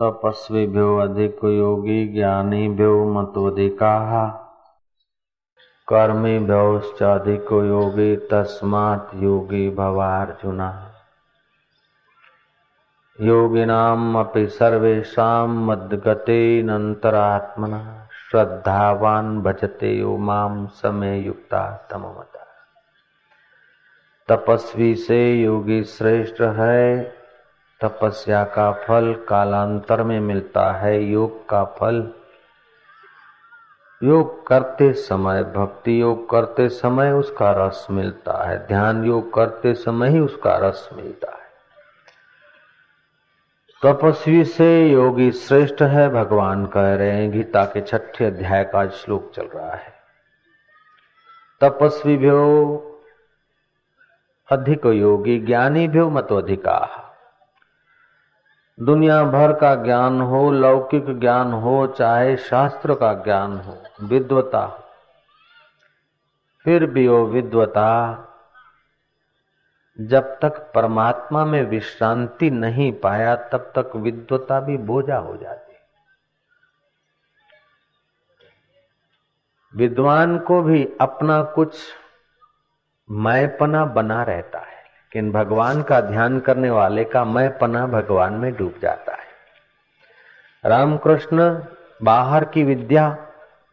तपस्विभ्यो अधिक योगी ज्ञानिभ्यो मतोऽधिकाः कर्मिभ्योश्चाधिको योगी तस्मात् योगी भवार्जुन। योगिनाम् अपि सर्वेषां मद्गतेनन्तरात्मनः श्रद्धावान् भजते यो मां स मे युक्तः तमोमतः। तपस्वी से योगी श्रेष्ठ है। तपस्या का फल कालांतर में मिलता है। योग का फल योग करते समय, भक्ति योग करते समय उसका रस मिलता है। ध्यान योग करते समय ही उसका रस मिलता है। तपस्वी से योगी श्रेष्ठ है, भगवान कह रहे हैं। गीता के 6 अध्याय का श्लोक चल रहा है। तपस्वी भ्यो अधिक योगी ज्ञानी भ्यो मतोऽधिकाः। दुनिया भर का ज्ञान हो, लौकिक ज्ञान हो, चाहे शास्त्र का ज्ञान हो, विद्वता, फिर भी वो विद्वता जब तक परमात्मा में विश्रांति नहीं पाया तब तक विद्वता भी बोझा हो जाती। विद्वान को भी अपना कुछ मैंपना बना रहता है, लेकिन भगवान का ध्यान करने वाले का मैंपना भगवान में डूब जाता है। रामकृष्ण बाहर की विद्या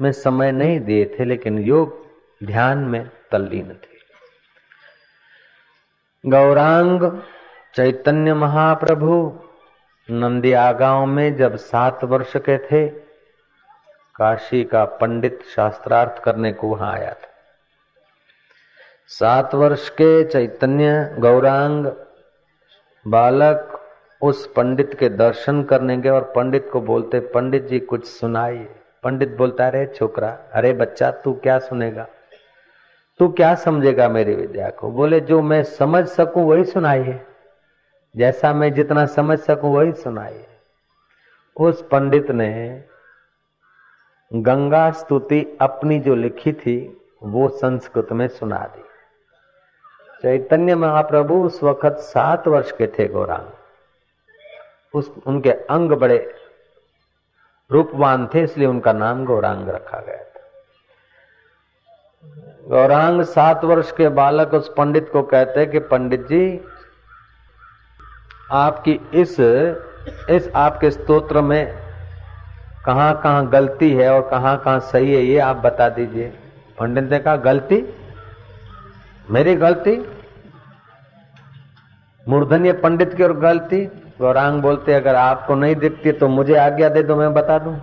में समय नहीं दिए थे, लेकिन योग ध्यान में तल्लीन थे। गौरांग चैतन्य महाप्रभु नंदिया गांव में जब 7 वर्ष के थे, काशी का पंडित शास्त्रार्थ करने को वहां आया था। 7 वर्ष के चैतन्य गौरांग बालक उस पंडित के दर्शन करने गए और पंडित को बोलते, पंडित जी कुछ सुनाइए। पंडित बोलता, अरे छोकरा, अरे बच्चा, तू क्या सुनेगा, तू क्या समझेगा मेरी विद्या को। बोले, जो मैं समझ सकूं वही सुनाइए, जैसा मैं जितना समझ सकूं वही सुनाइए। उस पंडित ने गंगा स्तुति अपनी जो लिखी थी वो संस्कृत में सुना दी। चैतन्य महाप्रभु उस वक्त 7 वर्ष के थे। गौरांग उनके अंग बड़े रूपवान थे, इसलिए उनका नाम गौरांग रखा गया था। गौरांग 7 वर्ष के बालक उस पंडित को कहते कि पंडित जी, आपकी इस आपके स्तोत्र में कहाँ कहाँ गलती है और कहाँ कहाँ सही है, ये आप बता दीजिए। पंडित ने कहा, गलती? मेरी गलती? मूर्धन्य पंडित की और गलती? गौरांग बोलते, अगर आपको नहीं दिखती तो मुझे आज्ञा दे दो, मैं बता दूं।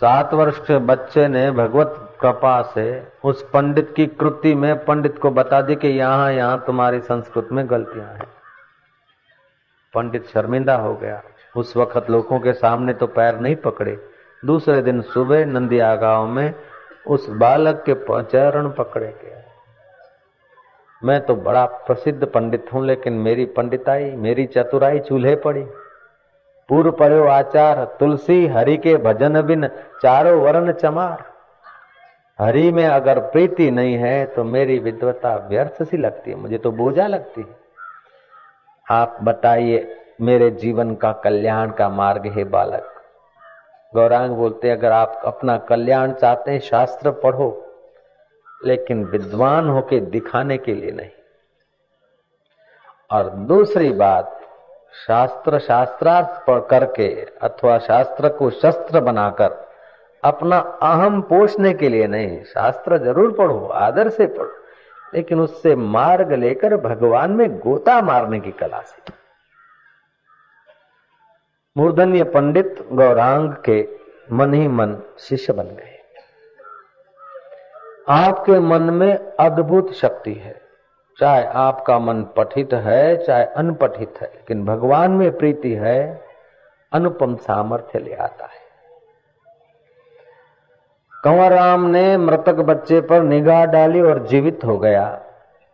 7 वर्ष के बच्चे ने भगवत कृपा से उस पंडित की कृति में पंडित को बता दी कि यहाँ यहाँ तुम्हारी संस्कृत में गलतियां हैं। पंडित शर्मिंदा हो गया। उस वक्त लोगों के सामने तो पैर नहीं पकड़े। दूसरे दिन सुबह नंदिया गांव में उस बालक के चरण पकड़े गए। मैं तो बड़ा प्रसिद्ध पंडित हूं, लेकिन मेरी पंडिताई, मेरी चतुराई चूल्हे पड़ी। पूर्व पढ़ो आचार, तुलसी हरि के भजन बिन चारों वर्ण चमार। हरि में अगर प्रीति नहीं है तो मेरी विद्वता व्यर्थ सी लगती है, मुझे तो बोझा लगती है। आप बताइए मेरे जीवन का कल्याण का मार्ग है बालक। गौरांग बोलते, अगर आप अपना कल्याण चाहते हैं शास्त्र पढ़ो, लेकिन विद्वान होके दिखाने के लिए नहीं। और दूसरी बात, शास्त्रार्थ पढ़ करके अथवा शास्त्र को शस्त्र बनाकर अपना अहम पोषने के लिए नहीं। शास्त्र जरूर पढ़ो, आदर से पढ़ो, लेकिन उससे मार्ग लेकर भगवान में गोता मारने की कला से। मूर्धन्य पंडित गौरांग के मन ही मन शिष्य बन गए। आपके मन में अद्भुत शक्ति है, चाहे आपका मन पठित है चाहे अनपठित है, लेकिन भगवान में प्रीति है, अनुपम सामर्थ्य ले आता है। कंवर राम ने मृतक बच्चे पर निगाह डाली और जीवित हो गया।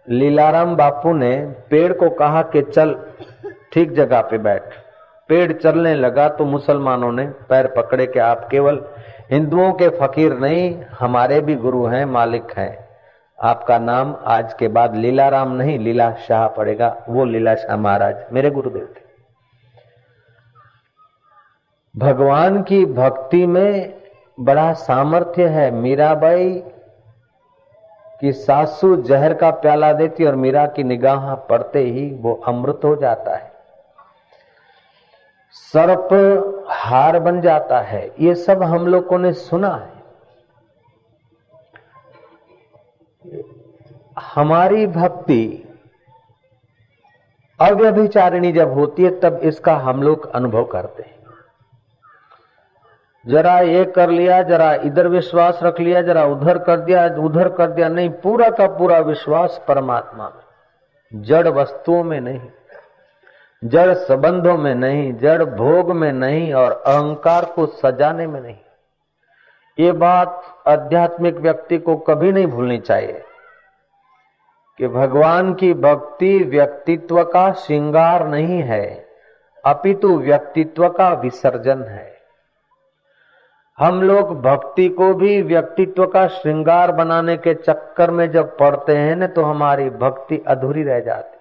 लीलाराम बापू ने पेड़ को कहा कि चल ठीक जगह पे बैठ। पेड़ चलने लगा तो मुसलमानों ने पैर पकड़े कि आप केवल हिंदुओं के फकीर नहीं, हमारे भी गुरु हैं, मालिक हैं। आपका नाम आज के बाद लीलाराम नहीं लीला शाह पड़ेगा। वो लीला शाह महाराज मेरे गुरुदेव थे। भगवान की भक्ति में बड़ा सामर्थ्य है। मीराबाई की सासू जहर का प्याला देती और मीरा की निगाह पड़ते ही वो अमृत हो जाता है। सर्प हार बन जाता है। ये सब हम लोगों ने सुना है। हमारी भक्ति अव्यभिचारिणी जब होती है तब इसका हम लोग अनुभव करते हैं। जरा ये कर लिया, जरा इधर विश्वास रख लिया, जरा उधर कर दिया, नहीं, पूरा का पूरा विश्वास परमात्मा में, जड़ वस्तुओं में नहीं, जड़ संबंधों में नहीं, जड़ भोग में नहीं और अहंकार को सजाने में नहीं। ये बात आध्यात्मिक व्यक्ति को कभी नहीं भूलनी चाहिए कि भगवान की भक्ति व्यक्तित्व का श्रृंगार नहीं है, अपितु व्यक्तित्व का विसर्जन है। हम लोग भक्ति को भी व्यक्तित्व का श्रृंगार बनाने के चक्कर में जब पड़ते हैं न, तो हमारी भक्ति अधूरी रह जाती।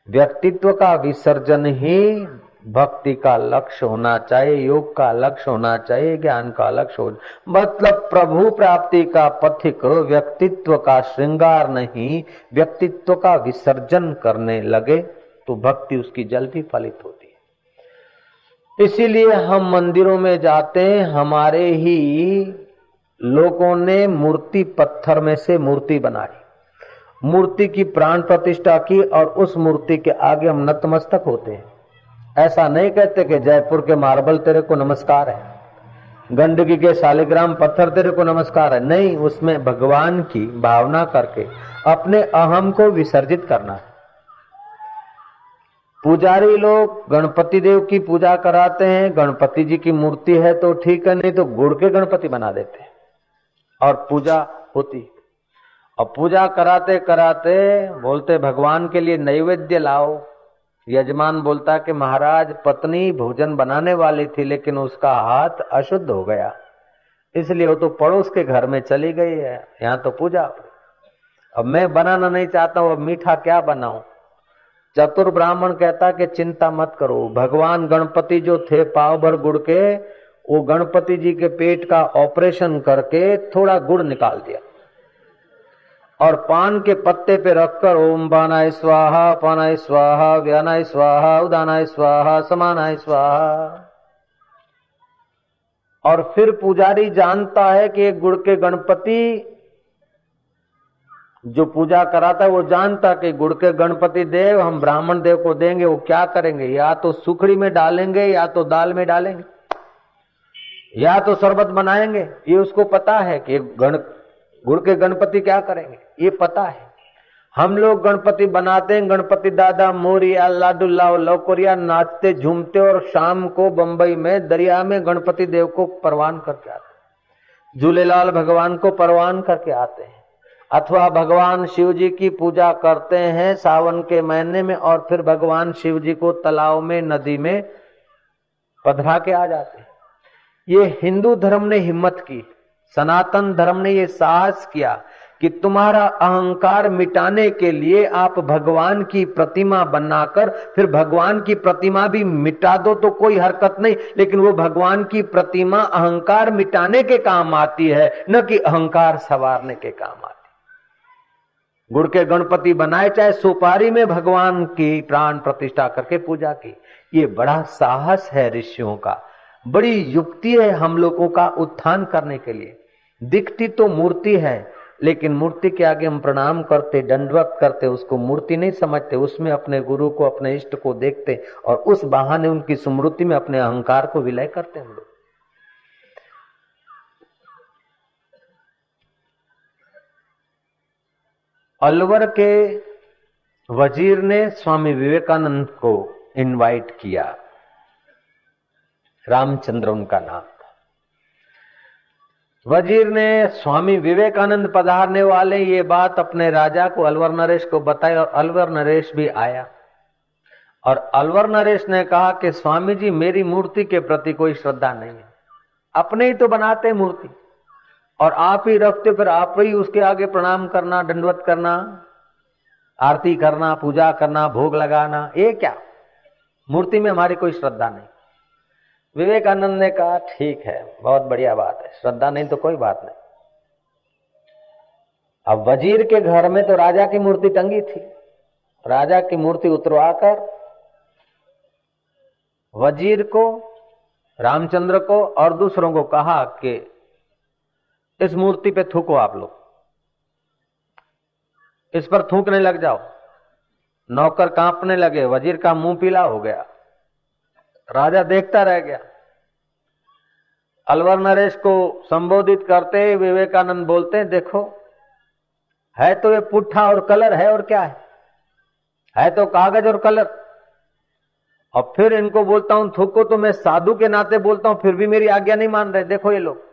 व्यक्तित्व का विसर्जन ही भक्ति का लक्ष्य होना चाहिए, योग का लक्ष्य होना चाहिए, ज्ञान का लक्ष्य हो। मतलब प्रभु प्राप्ति का पथिक व्यक्तित्व का श्रृंगार नहीं, व्यक्तित्व का विसर्जन करने लगे तो भक्ति उसकी जल्दी फलित होती है। इसीलिए हम मंदिरों में जाते हैं, हमारे ही लोगों ने मूर्ति पत्थर में से मूर्ति बनाई, मूर्ति की प्राण प्रतिष्ठा की और उस मूर्ति के आगे हम नतमस्तक होते हैं। ऐसा नहीं कहते कि जयपुर के मार्बल तेरे को नमस्कार है, गंडकी के शालिग्राम पत्थर तेरे को नमस्कार है, नहीं, उसमें भगवान की भावना करके अपने अहम को विसर्जित करना है। पुजारी लोग गणपति देव की पूजा कराते हैं, गणपति जी की मूर्ति है तो ठीक है, नहीं तो गुड़ के गणपति बना देते हैं और पूजा होती। और पूजा कराते कराते बोलते भगवान के लिए नैवेद्य लाओ। यजमान बोलता कि महाराज पत्नी भोजन बनाने वाली थी लेकिन उसका हाथ अशुद्ध हो गया, इसलिए वो तो पड़ोस के घर में चली गई है, यहाँ तो पूजा। अब मैं बनाना नहीं चाहता हूँ, अब मीठा क्या बनाऊं। चतुर ब्राह्मण कहता कि चिंता मत करो, भगवान गणपति जो थे पाव भर गुड़ के, वो गणपति जी के पेट का ऑपरेशन करके थोड़ा गुड़ निकाल दिया और पान के पत्ते पे रखकर ओम पानाय स्वाहा, पानाय स्वाहा, व्यानाय स्वाहा, उदानाय स्वाहा, समानाय स्वाहा। और फिर पुजारी जानता है कि गुड़ के गणपति जो पूजा कराता है वो जानता कि गुड़ के गणपति देव हम ब्राह्मण देव को देंगे, वो क्या करेंगे, या तो सुखड़ी में डालेंगे, या तो दाल में डालेंगे, या तो शरबत बनाएंगे। ये उसको पता है कि गुड़ के गणपति क्या करेंगे, ये पता है। हम लोग गणपति बनाते हैं, गणपति दादा मोरिया लाडू लाओ लौकोरिया नाचते झूमते और शाम को बंबई में दरिया में गणपति देव को परवान करके आते हैं, झूलेलाल भगवान को परवान करके आते हैं। अथवा भगवान शिव जी की पूजा करते हैं सावन के महीने में और फिर भगवान शिव जी को तालाब में नदी में पधरा के आ जाते हैं। ये हिंदू धर्म ने हिम्मत की, सनातन धर्म ने ये साहस किया कि तुम्हारा अहंकार मिटाने के लिए आप भगवान की प्रतिमा बनाकर फिर भगवान की प्रतिमा भी मिटा दो तो कोई हरकत नहीं, लेकिन वो भगवान की प्रतिमा अहंकार मिटाने के काम आती है, न कि अहंकार संवारने के काम आती। गुड़ के गणपति बनाए, चाहे सुपारी में भगवान की प्राण प्रतिष्ठा करके पूजा की। ये बड़ा साहस है ऋषियों का, बड़ी युक्ति है हम लोगों का उत्थान करने के लिए। दिखती तो मूर्ति है लेकिन मूर्ति के आगे हम प्रणाम करते, दंडवत करते, उसको मूर्ति नहीं समझते, उसमें अपने गुरु को, अपने इष्ट को देखते और उस बहाने उनकी स्मृति में अपने अहंकार को विलय करते हम लोग। अलवर के वजीर ने स्वामी विवेकानंद को इनवाइट किया, रामचंद्र उनका नाम था। वजीर ने स्वामी विवेकानंद पधारने वाले ये बात अपने राजा को अलवर नरेश को बताई और अलवर नरेश भी आया। और अलवर नरेश ने कहा कि स्वामी जी मेरी मूर्ति के प्रति कोई श्रद्धा नहीं है, अपने ही तो बनाते मूर्ति और आप ही रखते, फिर आप ही उसके आगे प्रणाम करना, दंडवत करना, आरती करना, पूजा करना, भोग लगाना, ये क्या, मूर्ति में हमारी कोई श्रद्धा नहीं। विवेकानंद ने कहा ठीक है, बहुत बढ़िया बात है, श्रद्धा नहीं तो कोई बात नहीं। अब वजीर के घर में तो राजा की मूर्ति टंगी थी, राजा की मूर्ति उतरवाकर वजीर को, रामचंद्र को और दूसरों को कहा कि इस मूर्ति पे थूको, आप लोग इस पर थूकने लग जाओ। नौकर कांपने लगे, वजीर का मुंह पीला हो गया, राजा देखता रह गया। अलवर नरेश को संबोधित करते विवेकानंद बोलते हैं, देखो है तो ये पुट्ठा और कलर है, और क्या है तो कागज और कलर। और फिर इनको बोलता हूं थूको, तो मैं साधु के नाते बोलता हूं, फिर भी मेरी आज्ञा नहीं मान रहे। देखो ये लोग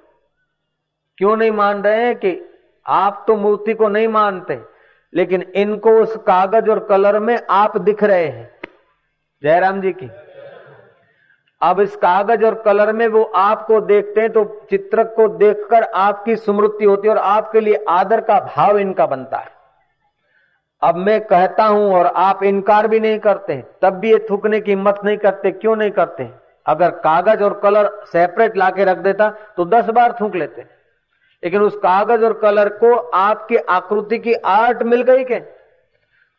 क्यों नहीं मान रहे हैं कि आप तो मूर्ति को नहीं मानते, लेकिन इनको उस कागज और कलर में आप दिख रहे हैं। जयराम जी की। अब इस कागज और कलर में वो आपको देखते हैं, तो चित्रक को देखकर आपकी स्मृति होती है और आपके लिए आदर का भाव इनका बनता है। अब मैं कहता हूं और आप इनकार भी नहीं करते, तब भी ये थूकने की हिम्मत नहीं करते। क्यों नहीं करते? अगर कागज और कलर सेपरेट लाके रख देता तो 10 बार थूक लेते, लेकिन उस कागज और कलर को आपकी आकृति की आर्ट मिल गई के।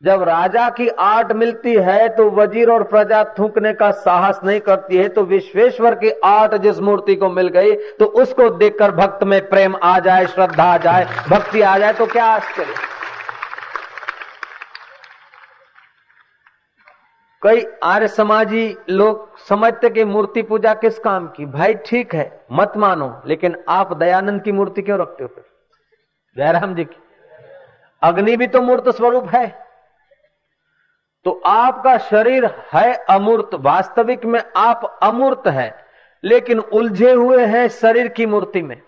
जब राजा की आर्ट मिलती है तो वजीर और प्रजा थूकने का साहस नहीं करती है। तो विश्वेश्वर की आर्ट जिस मूर्ति को मिल गई, तो उसको देखकर भक्त में प्रेम आ जाए, श्रद्धा आ जाए, भक्ति आ जाए, तो क्या आश्चर्य। कई आर्य समाजी लोग समझते कि मूर्ति पूजा किस काम की। भाई ठीक है, मत मानो, लेकिन आप दयानंद की मूर्ति क्यों रखते हो? फिर जयराम जी की अग्नि भी तो मूर्त स्वरूप है। तो आपका शरीर है अमूर्त, वास्तविक में आप अमूर्त हैं, लेकिन उलझे हुए हैं शरीर की मूर्ति में,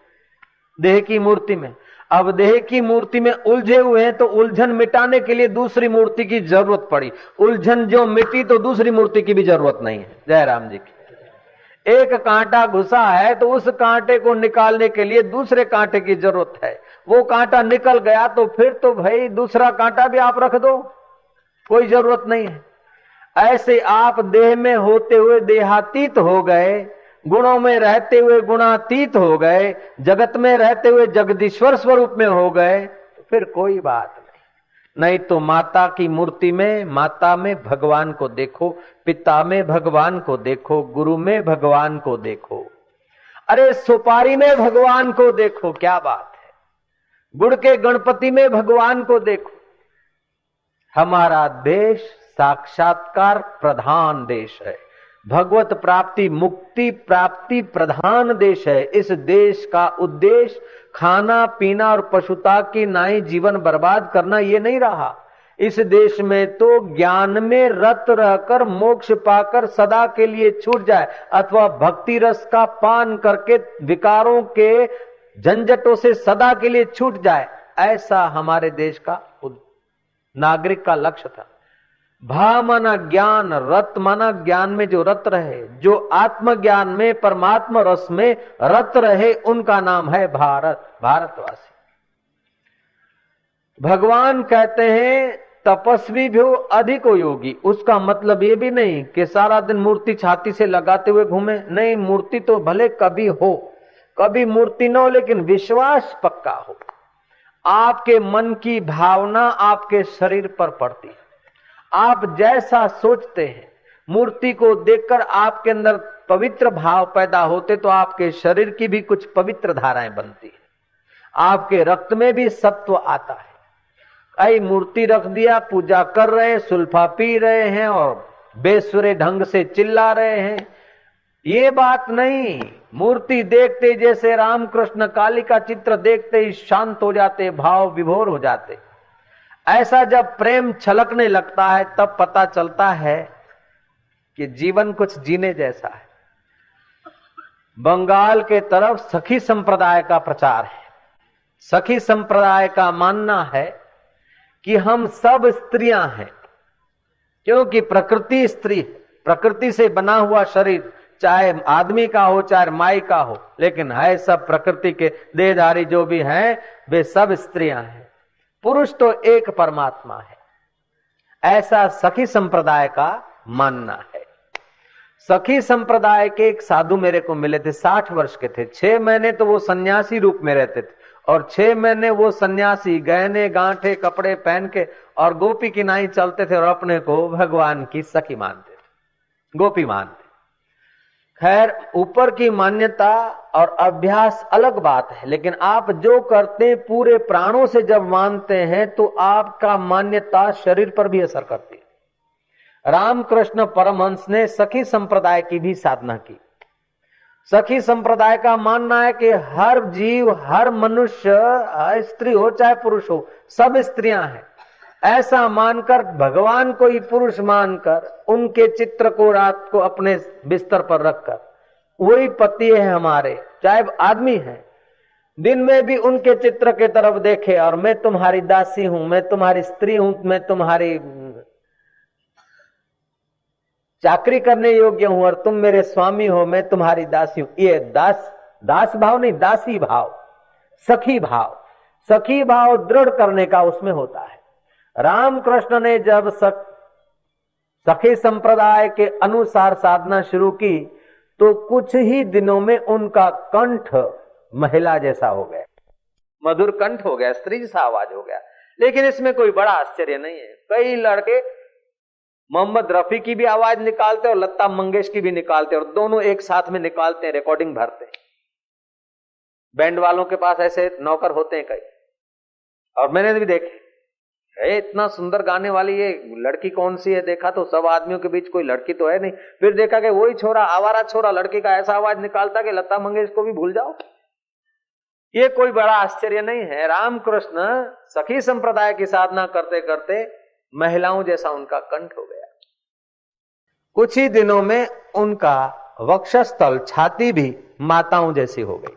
देह की मूर्ति में। अब देह की मूर्ति में उलझे हुए हैं, तो उलझन मिटाने के लिए दूसरी मूर्ति की जरूरत पड़ी। उलझन जो मिटी तो दूसरी मूर्ति की भी जरूरत नहीं है। जयराम जी की। एक कांटा घुसा है तो उस कांटे को निकालने के लिए दूसरे कांटे की जरूरत है। वो कांटा निकल गया तो फिर तो भाई दूसरा कांटा भी आप रख दो, कोई जरूरत नहीं है। ऐसे आप देह में होते हुए देहातीत हो गए, गुणों में रहते हुए गुणातीत हो गए, जगत में रहते हुए जगदीश्वर स्वरूप में हो गए, तो फिर कोई बात नहीं। नहीं तो माता की मूर्ति में, माता में भगवान को देखो, पिता में भगवान को देखो, गुरु में भगवान को देखो, अरे सुपारी में भगवान को देखो, क्या बात है। गुड़ के गणपति में भगवान को देखो। हमारा देश साक्षात्कार प्रधान देश है, भगवत प्राप्ति मुक्ति प्राप्ति प्रधान देश है। इस देश का उद्देश्य खाना पीना और पशुता की नाई जीवन बर्बाद करना ये नहीं रहा। इस देश में तो ज्ञान में रत रहकर मोक्ष पाकर सदा के लिए छूट जाए, अथवा भक्ति रस का पान करके विकारों के झंझटों से सदा के लिए छूट जाए, ऐसा हमारे देश का नागरिक का लक्ष्य था। भा माना ज्ञान, रत माना ज्ञान में जो रत रहे, जो आत्मज्ञान में परमात्मा रस में रत रहे, उनका नाम है भारत, भारतवासी। भगवान कहते हैं तपस्वी भी हो अधिक हो योगी। उसका मतलब ये भी नहीं कि सारा दिन मूर्ति छाती से लगाते हुए घूमे, नहीं। मूर्ति तो भले कभी हो, कभी मूर्ति न हो, लेकिन विश्वास पक्का हो। आपके मन की भावना आपके शरीर पर पड़ती है। आप जैसा सोचते हैं, मूर्ति को देखकर आपके अंदर पवित्र भाव पैदा होते, तो आपके शरीर की भी कुछ पवित्र धाराएं बनती है, आपके रक्त में भी सत्व आता है। कई मूर्ति रख दिया, पूजा कर रहे हैं, सुल्फा पी रहे हैं और बेसुरे ढंग से चिल्ला रहे हैं, ये बात नहीं। मूर्ति देखते जैसे रामकृष्ण काली का चित्र देखते ही शांत हो जाते, भाव विभोर हो जाते। ऐसा जब प्रेम छलकने लगता है तब पता चलता है कि जीवन कुछ जीने जैसा है। बंगाल के तरफ सखी संप्रदाय का प्रचार है। सखी संप्रदाय का मानना है कि हम सब स्त्रियां हैं, क्योंकि प्रकृति स्त्री, प्रकृति से बना हुआ शरीर चाहे आदमी का हो चाहे माई का हो, लेकिन है सब प्रकृति के देहधारी जो भी हैं वे सब स्त्रियां हैं। पुरुष तो एक परमात्मा है, ऐसा सखी संप्रदाय का मानना है। सखी संप्रदाय के एक साधु मेरे को मिले थे, 60 वर्ष के थे। 6 महीने तो वो सन्यासी रूप में रहते थे और 6 महीने वो सन्यासी गहने गांठे कपड़े पहन के और गोपी की नाई चलते थे और अपने को भगवान की सखी मानते थे, गोपी मानते। खैर, ऊपर की मान्यता और अभ्यास अलग बात है, लेकिन आप जो करते पूरे प्राणों से जब मानते हैं तो आपका मान्यता शरीर पर भी असर करती है। रामकृष्ण परमहंस ने सखी संप्रदाय की भी साधना की। सखी संप्रदाय का मानना है कि हर जीव, हर मनुष्य, स्त्री हो चाहे पुरुष हो, सब स्त्रियां हैं। ऐसा मानकर, भगवान को ही पुरुष मानकर, उनके चित्र को रात को अपने बिस्तर पर रखकर, वही पति है हमारे, चाहे आदमी है, दिन में भी उनके चित्र के तरफ देखे और मैं तुम्हारी दासी हूं, मैं तुम्हारी स्त्री हूं, मैं तुम्हारी चाकरी करने योग्य हूं और तुम मेरे स्वामी हो, मैं तुम्हारी दासी हूं। ये दास भाव नहीं, दासी भाव, सखी भाव। सखी भाव दृढ़ करने का उसमें होता है। रामकृष्ण ने जब सखी संप्रदाय के अनुसार साधना शुरू की तो कुछ ही दिनों में उनका कंठ महिला जैसा हो गया, मधुर कंठ हो गया, स्त्री जैसा आवाज हो गया। लेकिन इसमें कोई बड़ा आश्चर्य नहीं है। कई लड़के मोहम्मद रफी की भी आवाज निकालते और लता मंगेशकर की भी निकालते और दोनों एक साथ में निकालते हैं, रिकॉर्डिंग भरते हैं। बैंड वालों के पास ऐसे नौकर होते हैं कई, और मैंने भी देखे। इतना सुंदर गाने वाली ये लड़की कौन सी है, देखा तो सब आदमियों के बीच कोई लड़की तो है नहीं। फिर देखा कि वही छोरा, आवारा छोरा, लड़की का ऐसा आवाज निकालता कि लता मंगेशकर को भी भूल जाओ। ये कोई बड़ा आश्चर्य नहीं है। रामकृष्ण सखी संप्रदाय की साधना करते करते महिलाओं जैसा उनका कंठ हो गया। कुछ ही दिनों में उनका वक्षस्थल, छाती भी माताओं जैसी हो गई।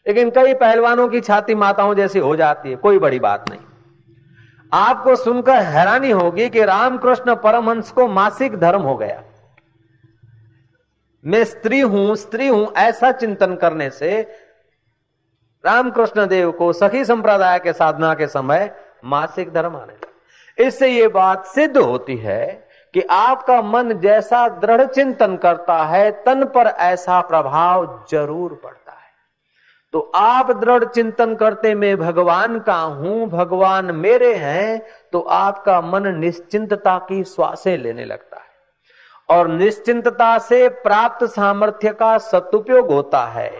लेकिन कई पहलवानों की छाती माताओं जैसी हो जाती है, कोई बड़ी बात नहीं। आपको सुनकर हैरानी होगी कि रामकृष्ण परमहंस को मासिक धर्म हो गया। मैं स्त्री हूं ऐसा चिंतन करने से रामकृष्ण देव को सखी संप्रदाय के साधना के समय मासिक धर्म आने लगा। इससे ये बात सिद्ध होती है कि आपका मन जैसा दृढ़ चिंतन करता है, तन पर ऐसा प्रभाव जरूर पड़ता है। तो आप दृढ़ चिंतन करते मैं भगवान का हूं, भगवान मेरे हैं, तो आपका मन निश्चिंतता की श्वासें लेने लगता है और निश्चिंतता से प्राप्त सामर्थ्य का सदुपयोग होता है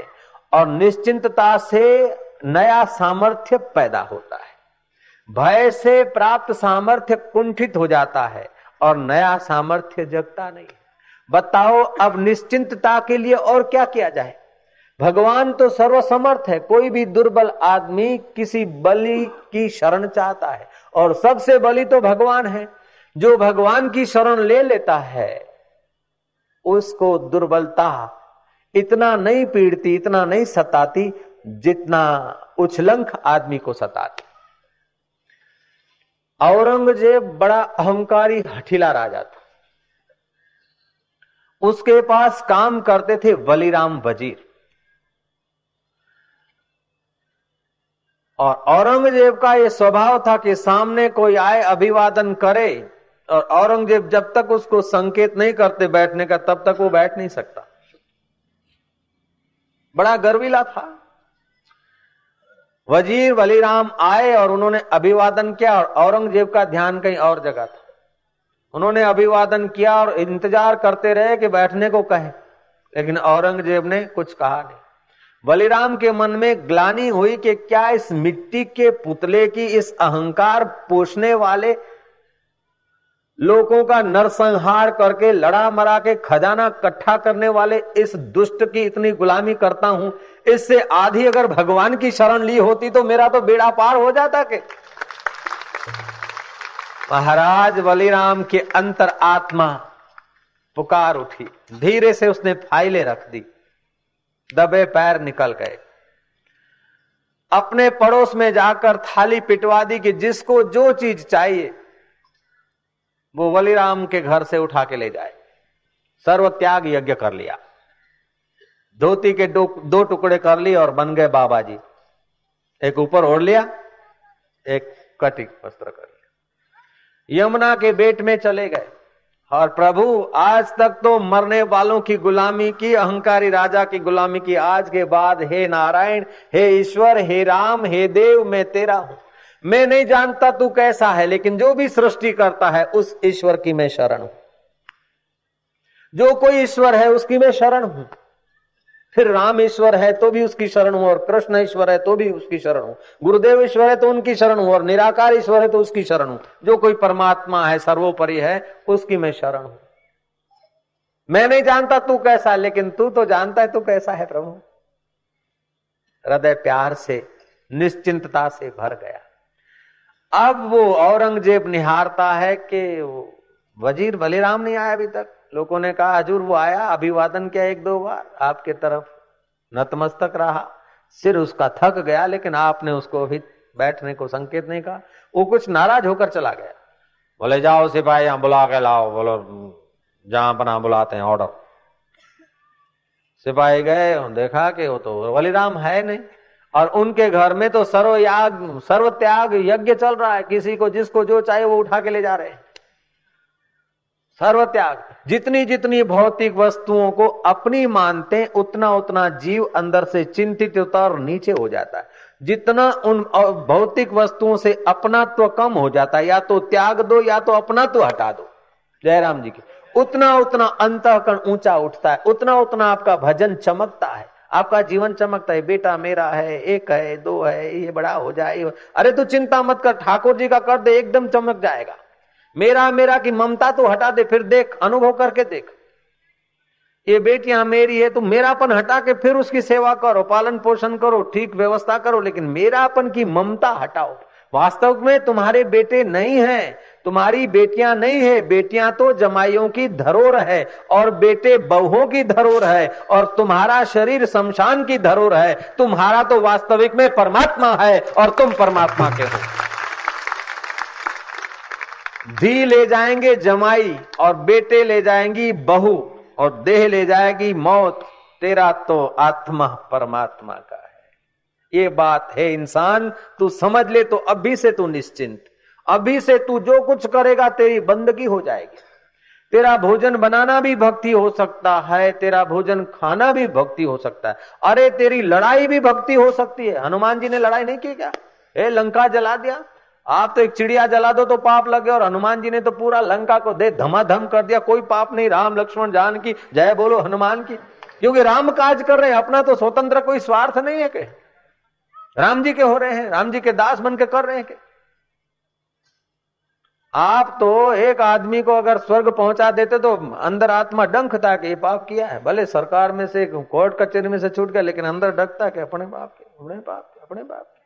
और निश्चिंतता से नया सामर्थ्य पैदा होता है। भय से प्राप्त सामर्थ्य कुंठित हो जाता है और नया सामर्थ्य जगता नहीं। बताओ अब निश्चिंतता के लिए और क्या किया जाए? भगवान तो सर्वसमर्थ है। कोई भी दुर्बल आदमी किसी बलि की शरण चाहता है और सबसे बलि तो भगवान है। जो भगवान की शरण ले लेता है उसको दुर्बलता इतना नहीं पीड़ती, इतना नहीं सताती जितना उछलंक आदमी को सताती। औरंगजेब बड़ा अहंकारी हठीला राजा था। उसके पास काम करते थे बलिराम वजीर, और औरंगजेब का यह स्वभाव था कि सामने कोई आए अभिवादन करे और औरंगजेब जब तक उसको संकेत नहीं करते बैठने का तब तक वो बैठ नहीं सकता। बड़ा गर्वीला था। वजीर बलिराम आए और उन्होंने अभिवादन किया और औरंगजेब का ध्यान कहीं और जगह था। उन्होंने अभिवादन किया और इंतजार करते रहे कि बैठने को कहे, लेकिन औरंगजेब ने कुछ कहा नहीं। बलिराम के मन में ग्लानि हुई कि क्या इस मिट्टी के पुतले की, इस अहंकार पोषने वाले लोगों का नरसंहार करके लड़ा मरा के खजाना इकट्ठा करने वाले इस दुष्ट की इतनी गुलामी करता हूं। इससे आधी अगर भगवान की शरण ली होती तो मेरा तो बेड़ा पार हो जाता। के महाराज बलिराम के अंतर आत्मा पुकार उठी। धीरे से उसने फाइलें रख दी, दबे पैर निकल गए। अपने पड़ोस में जाकर थाली पिटवा दी कि जिसको जो चीज चाहिए वो बलिराम के घर से उठा के ले जाए। सर्व त्याग यज्ञ कर लिया। धोती के दो टुकड़े कर लिए और बन गए बाबा जी। एक ऊपर ओढ़ लिया, एक कटी वस्त्र कर लिया। यमुना के बेट में चले गए। और प्रभु आज तक तो मरने वालों की गुलामी की, अहंकारी राजा की गुलामी की, आज के बाद हे नारायण, हे ईश्वर, हे राम, हे देव, मैं तेरा हूं। मैं नहीं जानता तू कैसा है, लेकिन जो भी सृष्टि करता है उस ईश्वर की मैं शरण हूं। जो कोई ईश्वर है उसकी मैं शरण हूं। फिर राम ईश्वर है तो भी उसकी शरण हूं, और कृष्ण ईश्वर है तो भी उसकी शरण हूं, गुरुदेव ईश्वर है तो उनकी शरण हूं, और निराकार ईश्वर है तो उसकी शरण हूं। जो कोई परमात्मा है, सर्वोपरि है, उसकी मैं शरण हूं। मैं नहीं जानता तू कैसा, लेकिन तू तो जानता है तू कैसा है प्रभु। हृदय प्यार से, निश्चिंतता से भर गया। अब वो औरंगजेब निहारता है कि वजीर बलिराम नहीं आया अभी तक। लोगों ने कहा हजूर वो आया, अभिवादन किया 1-2 बार, आपके तरफ नतमस्तक रहा, सिर उसका थक गया, लेकिन आपने उसको अभी बैठने को संकेत नहीं कहा। वो कुछ नाराज होकर चला गया। बोले जाओ सिपाही यहां बुला के लाओ, बोलो जहां अपना बुलाते हैं ऑर्डर। सिपाही गए, देखा कि वो तो बलिराम है नहीं, और उनके घर में तो सर्व त्याग यज्ञ चल रहा है। किसी को जिसको जो चाहिए वो उठा के ले जा रहे हैं। सर्व त्याग, जितनी जितनी भौतिक वस्तुओं को अपनी मानते उतना उतना जीव अंदर से चिंतित और नीचे हो जाता है। जितना उन भौतिक वस्तुओं से अपनात्व कम हो जाता है, या तो त्याग दो या तो अपनात्व हटा दो, जयराम जी की, उतना उतना अंतःकरण ऊंचा उठता है, उतना उतना आपका भजन चमकता है, आपका जीवन चमकता है। बेटा मेरा है, 1 है, 2 है, ये बड़ा हो जाए, अरे तू चिंता मत कर, ठाकुर जी का कर दे, एकदम चमक जाएगा। मेरा मेरा की ममता तो हटा दे, फिर देख, अनुभव करके देख, ये बेटियां मेरी है, तुम मेरापन हटा के फिर उसकी सेवा करो, पालन पोषण करो, ठीक व्यवस्था करो, लेकिन मेरापन की ममता हटाओ। वास्तव में तुम्हारे बेटे नहीं हैं, तुम्हारी बेटियां नहीं है, बेटियां तो जमाइयों की धरोहर है, और बेटे बहुओं की धरोहर है, और तुम्हारा शरीर शमशान की धरोहर है। तुम्हारा तो वास्तविक में परमात्मा है, और तुम परमात्मा के हो। धी ले जाएंगे जमाई, और बेटे ले जाएंगी बहू, और देह ले जाएगी मौत। तेरा तो आत्मा परमात्मा का है। ये बात है इंसान, तू समझ ले तो अभी से तू निश्चिंत। अभी से तू जो कुछ करेगा तेरी बंदगी हो जाएगी। तेरा भोजन बनाना भी भक्ति हो सकता है, तेरा भोजन खाना भी भक्ति हो सकता है। अरे तेरी लड़ाई भी भक्ति हो सकती है। हनुमान जी ने लड़ाई नहीं की क्या? लंका जला दिया। आप तो एक चिड़िया जला दो तो पाप लगे, और हनुमान जी ने तो पूरा लंका को दे धमाधम कर दिया, कोई पाप नहीं। राम लक्ष्मण जानकी जय बोलो हनुमान की, क्योंकि राम काज कर रहे हैं, अपना तो स्वतंत्र कोई स्वार्थ नहीं है के राम जी के हो रहे हैं, राम जी के दास बन के कर रहे हैं के। आप तो एक आदमी को अगर स्वर्ग पहुंचा देते तो अंदर आत्मा डंकता कि ये पाप किया है। भले सरकार में से, कोर्ट कचहरी में से छूट गया, लेकिन अंदर डंकता कि अपने पाप के, अपने पाप के, अपने पाप के।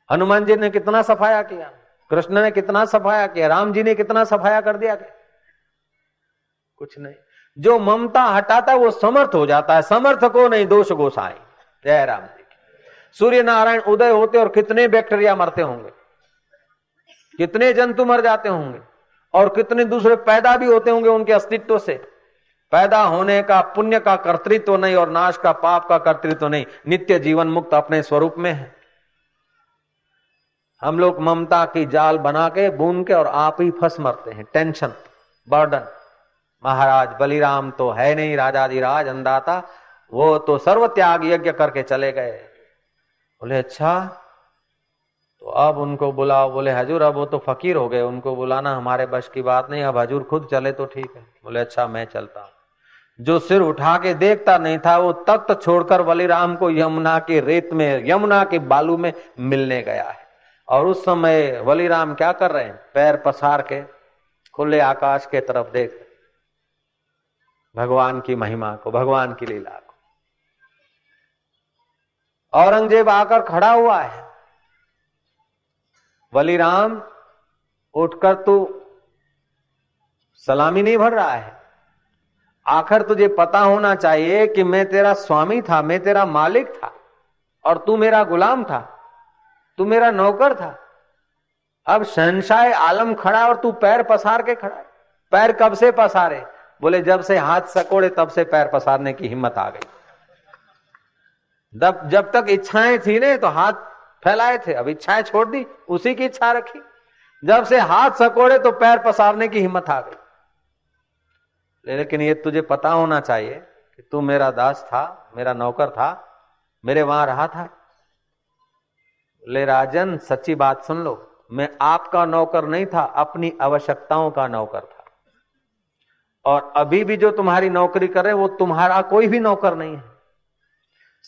हनुमान जी ने कितना सफाया किया, कृष्ण ने कितना सफाया किया, राम जी ने कितना सफाया कर दिया, कुछ नहीं। जो ममता हटाता है वो समर्थ हो जाता है। समर्थ को नहीं दोष गोसाई। जय राम जी। सूर्य नारायण उदय होते और कितने बैक्टीरिया मरते होंगे, कितने जंतु मर जाते होंगे, और कितने दूसरे पैदा भी होते होंगे उनके अस्तित्व से। पैदा होने का पुण्य का कर्तृत्व नहीं, और नाश का पाप का कर्तृत्व नहीं। नित्य जीवन मुक्त अपने स्वरूप में है। हम लोग ममता की जाल बना के, बुन के, और आप ही फंस मरते हैं। Tension, burden. महाराज बलिराम तो है नहीं राजाधिराज अंदाता, वो तो सर्व त्याग यज्ञ करके चले गए। बोले अच्छा, तो अब उनको बुलाओ। बोले हजूर अब वो तो फकीर हो गए, उनको बुलाना हमारे बस की बात नहीं, अब हजूर खुद चले तो ठीक है। बोले अच्छा मैं चलता हूं। जो सिर उठा के देखता नहीं था वो तख्त छोड़कर बलिराम को यमुना के रेत में, यमुना के बालू में मिलने गया है। और उस समय बलिराम क्या कर रहे हैं? पैर पसार के खुले आकाश के तरफ देख भगवान की महिमा को, भगवान की लीला को। औरंगजेब आकर खड़ा हुआ है। बलिराम उठकर तू सलामी नहीं भर रहा है। आखिर तुझे पता होना चाहिए कि मैं तेरा स्वामी था, मैं तेरा मालिक था, और तू मेरा गुलाम था, तू मेरा नौकर था। अब शहंशाह आलम खड़ा और तू पैर पसार के खड़ा है। पैर कब से पसारे? बोले जब से हाथ सकोड़े तब से पैर पसारने की हिम्मत आ गई। जब तक इच्छाएं थी ने तो हाथ फैलाए थे, अब इच्छाएं छोड़ दी, उसी की इच्छा रखी। जब से हाथ सकोड़े तो पैर पसारने की हिम्मत आ गई। लेकिन ये तुझे पता होना चाहिए कि तू मेरा दास था, मेरा नौकर था, मेरे वहां रहा था। ले राजन, सच्ची बात सुन लो, मैं आपका नौकर नहीं था, अपनी आवश्यकताओं का नौकर था। और अभी भी जो तुम्हारी नौकरी कर रहे वो तुम्हारा कोई भी नौकर नहीं है।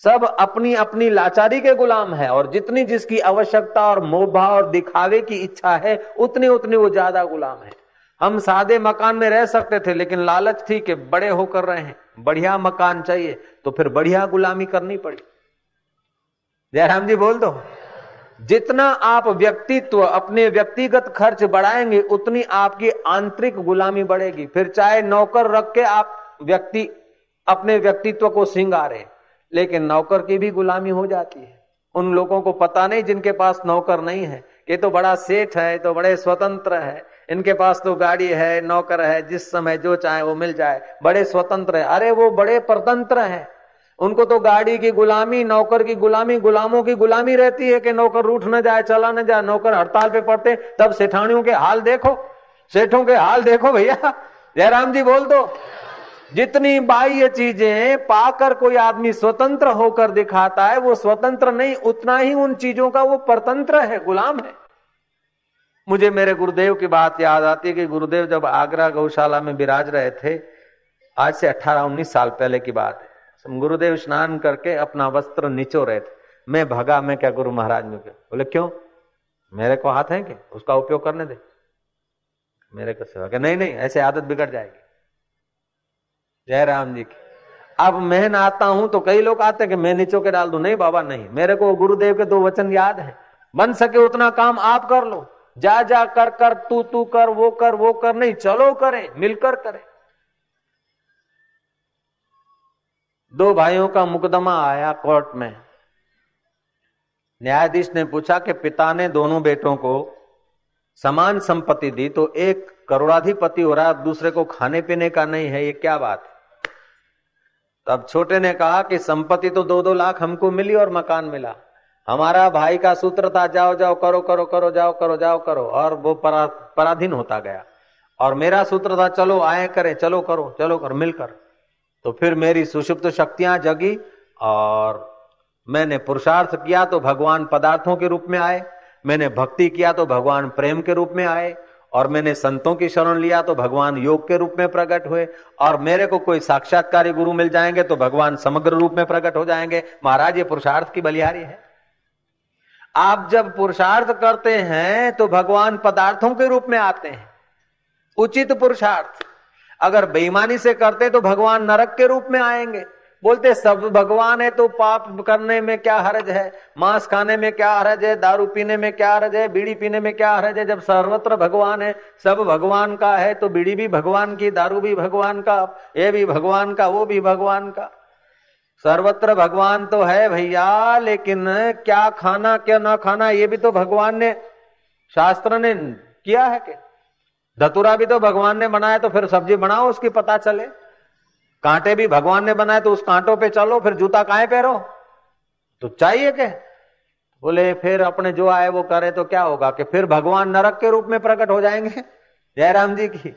सब अपनी अपनी लाचारी के गुलाम है, और जितनी जिसकी आवश्यकता और मोह और दिखावे की इच्छा है उतनी उतनी वो ज्यादा गुलाम है। हम सादे मकान में रह सकते थे, लेकिन लालच थी कि बड़े होकर रहे हैं, बढ़िया मकान चाहिए, तो फिर बढ़िया गुलामी करनी पड़ी। जयराम जी बोल दो। जितना आप व्यक्तित्व, अपने व्यक्तिगत खर्च बढ़ाएंगे उतनी आपकी आंतरिक गुलामी बढ़ेगी। फिर चाहे नौकर रख के आप अपने व्यक्तित्व को सिंगारें, लेकिन नौकर की भी गुलामी हो जाती है। उन लोगों को पता नहीं जिनके पास नौकर नहीं है, ये तो बड़ा सेठ है, तो बड़े स्वतंत्र है, इनके पास तो गाड़ी है, नौकर है, जिस समय जो चाहे वो मिल जाए, बड़े स्वतंत्र है। अरे वो बड़े परतंत्र हैं, उनको तो गाड़ी की गुलामी, नौकर की गुलामी, गुलामों की गुलामी रहती है कि नौकर रूठ न जाए, चला न जाए। नौकर हड़ताल पे पड़ते, तब सेठानियों के हाल देखो, सेठों के हाल देखो भैया। जयराम जी बोल दो। जितनी बाह्य चीजें पाकर कोई आदमी स्वतंत्र होकर दिखाता है, वो स्वतंत्र नहीं, उतना ही उन चीजों का वो परतंत्र है, गुलाम है। मुझे मेरे गुरुदेव की बात याद आती है कि गुरुदेव जब आगरा गौशाला में विराज रहे थे, आज से 18-19 साल पहले की बात है। गुरुदेव स्नान करके अपना वस्त्र निचो रहे थे। मैं भगा, मैं क्या गुरु महाराज में क्या? बोले क्यों, मेरे को हाथ है कि उसका उपयोग करने दे, मेरे को सेवा। नहीं नहीं, ऐसे आदत बिगड़ जाएगी। जय राम जी की। अब मैं आता हूं तो कई लोग आते हैं कि मैं नीचो के डाल दूं। नहीं बाबा नहीं, मेरे को गुरुदेव के 2 वचन याद है, बन सके उतना काम आप कर लो, जा जा कर कर, तू कर, वो कर नहीं, चलो करें, मिलकर करें। 2 भाइयों का मुकदमा आया कोर्ट में। न्यायाधीश ने पूछा कि पिता ने दोनों बेटों को समान संपत्ति दी, तो एक करोड़ाधिपति हो रहा, दूसरे को खाने पीने का नहीं है, ये क्या बात है? तब छोटे ने कहा कि संपत्ति तो 2-2 लाख हमको मिली और मकान मिला, हमारा भाई का सूत्र था जाओ जाओ करो करो करो, जाओ करो जाओ करो, और वो पराधीन होता गया। और मेरा सूत्र था चलो आए करें, चलो करो चलो करो मिलकर। तो फिर मेरी सुषुप्त शक्तियां जगी और मैंने पुरुषार्थ किया तो भगवान पदार्थों के रूप में आए, मैंने भक्ति किया तो भगवान प्रेम के रूप में आए, और मैंने संतों की शरण लिया तो भगवान योग के रूप में प्रकट हुए, और मेरे को कोई साक्षात्कारी गुरु मिल जाएंगे तो भगवान समग्र रूप में प्रकट हो जाएंगे। महाराज ये पुरुषार्थ की बलिहारी है। आप जब पुरुषार्थ करते हैं तो भगवान पदार्थों के रूप में आते हैं, उचित पुरुषार्थ। अगर बेईमानी से करते तो भगवान नरक के रूप में आएंगे। बोलते सब भगवान है तो पाप करने में क्या हर्ज है, मांस खाने में क्या हर्ज है, दारू पीने में क्या हर्ज है, बीड़ी पीने में क्या हर्ज है। जब सर्वत्र भगवान है, सब भगवान का है, तो बीड़ी भी भगवान की, दारू भी भगवान का, ये भी भगवान का, वो भी भगवान का। सर्वत्र भगवान तो है भैया, लेकिन क्या खाना क्या ना खाना ये भी तो भगवान ने, शास्त्र ने किया है। कि धतूरा भी तो भगवान ने बनाया, तो फिर सब्जी बनाओ उसकी पता चले। कांटे भी भगवान ने बनाए तो उस कांटों पे चलो, फिर जूता काहे पहनो, तो चाहिए के? बोले फिर अपने जो आए वो करे तो क्या होगा, कि फिर भगवान नरक के रूप में प्रकट हो जाएंगे। जयराम जी की।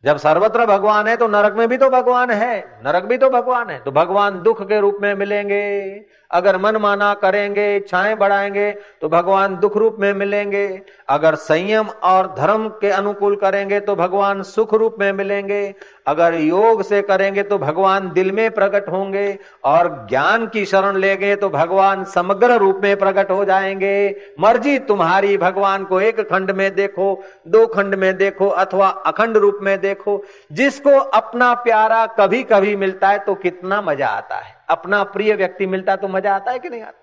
जब सर्वत्र भगवान है तो नरक में भी तो भगवान है, नरक भी तो भगवान है, तो भगवान दुख के रूप में मिलेंगे। अगर मन माना करेंगे, इच्छाएं बढ़ाएंगे तो भगवान दुख रूप में मिलेंगे। अगर संयम और धर्म के अनुकूल करेंगे तो भगवान सुख रूप में मिलेंगे। अगर योग से करेंगे तो भगवान दिल में प्रकट होंगे, और ज्ञान की शरण लेंगे तो भगवान समग्र रूप में प्रकट हो जाएंगे। मर्जी तुम्हारी, भगवान को 1 खंड में देखो, 2 खंड में देखो, अथवा अखंड रूप में देखो। जिसको अपना प्यारा कभी कभी मिलता है तो कितना मजा आता है। अपना प्रिय व्यक्ति मिलता है तो मजा आता है कि नहीं आता?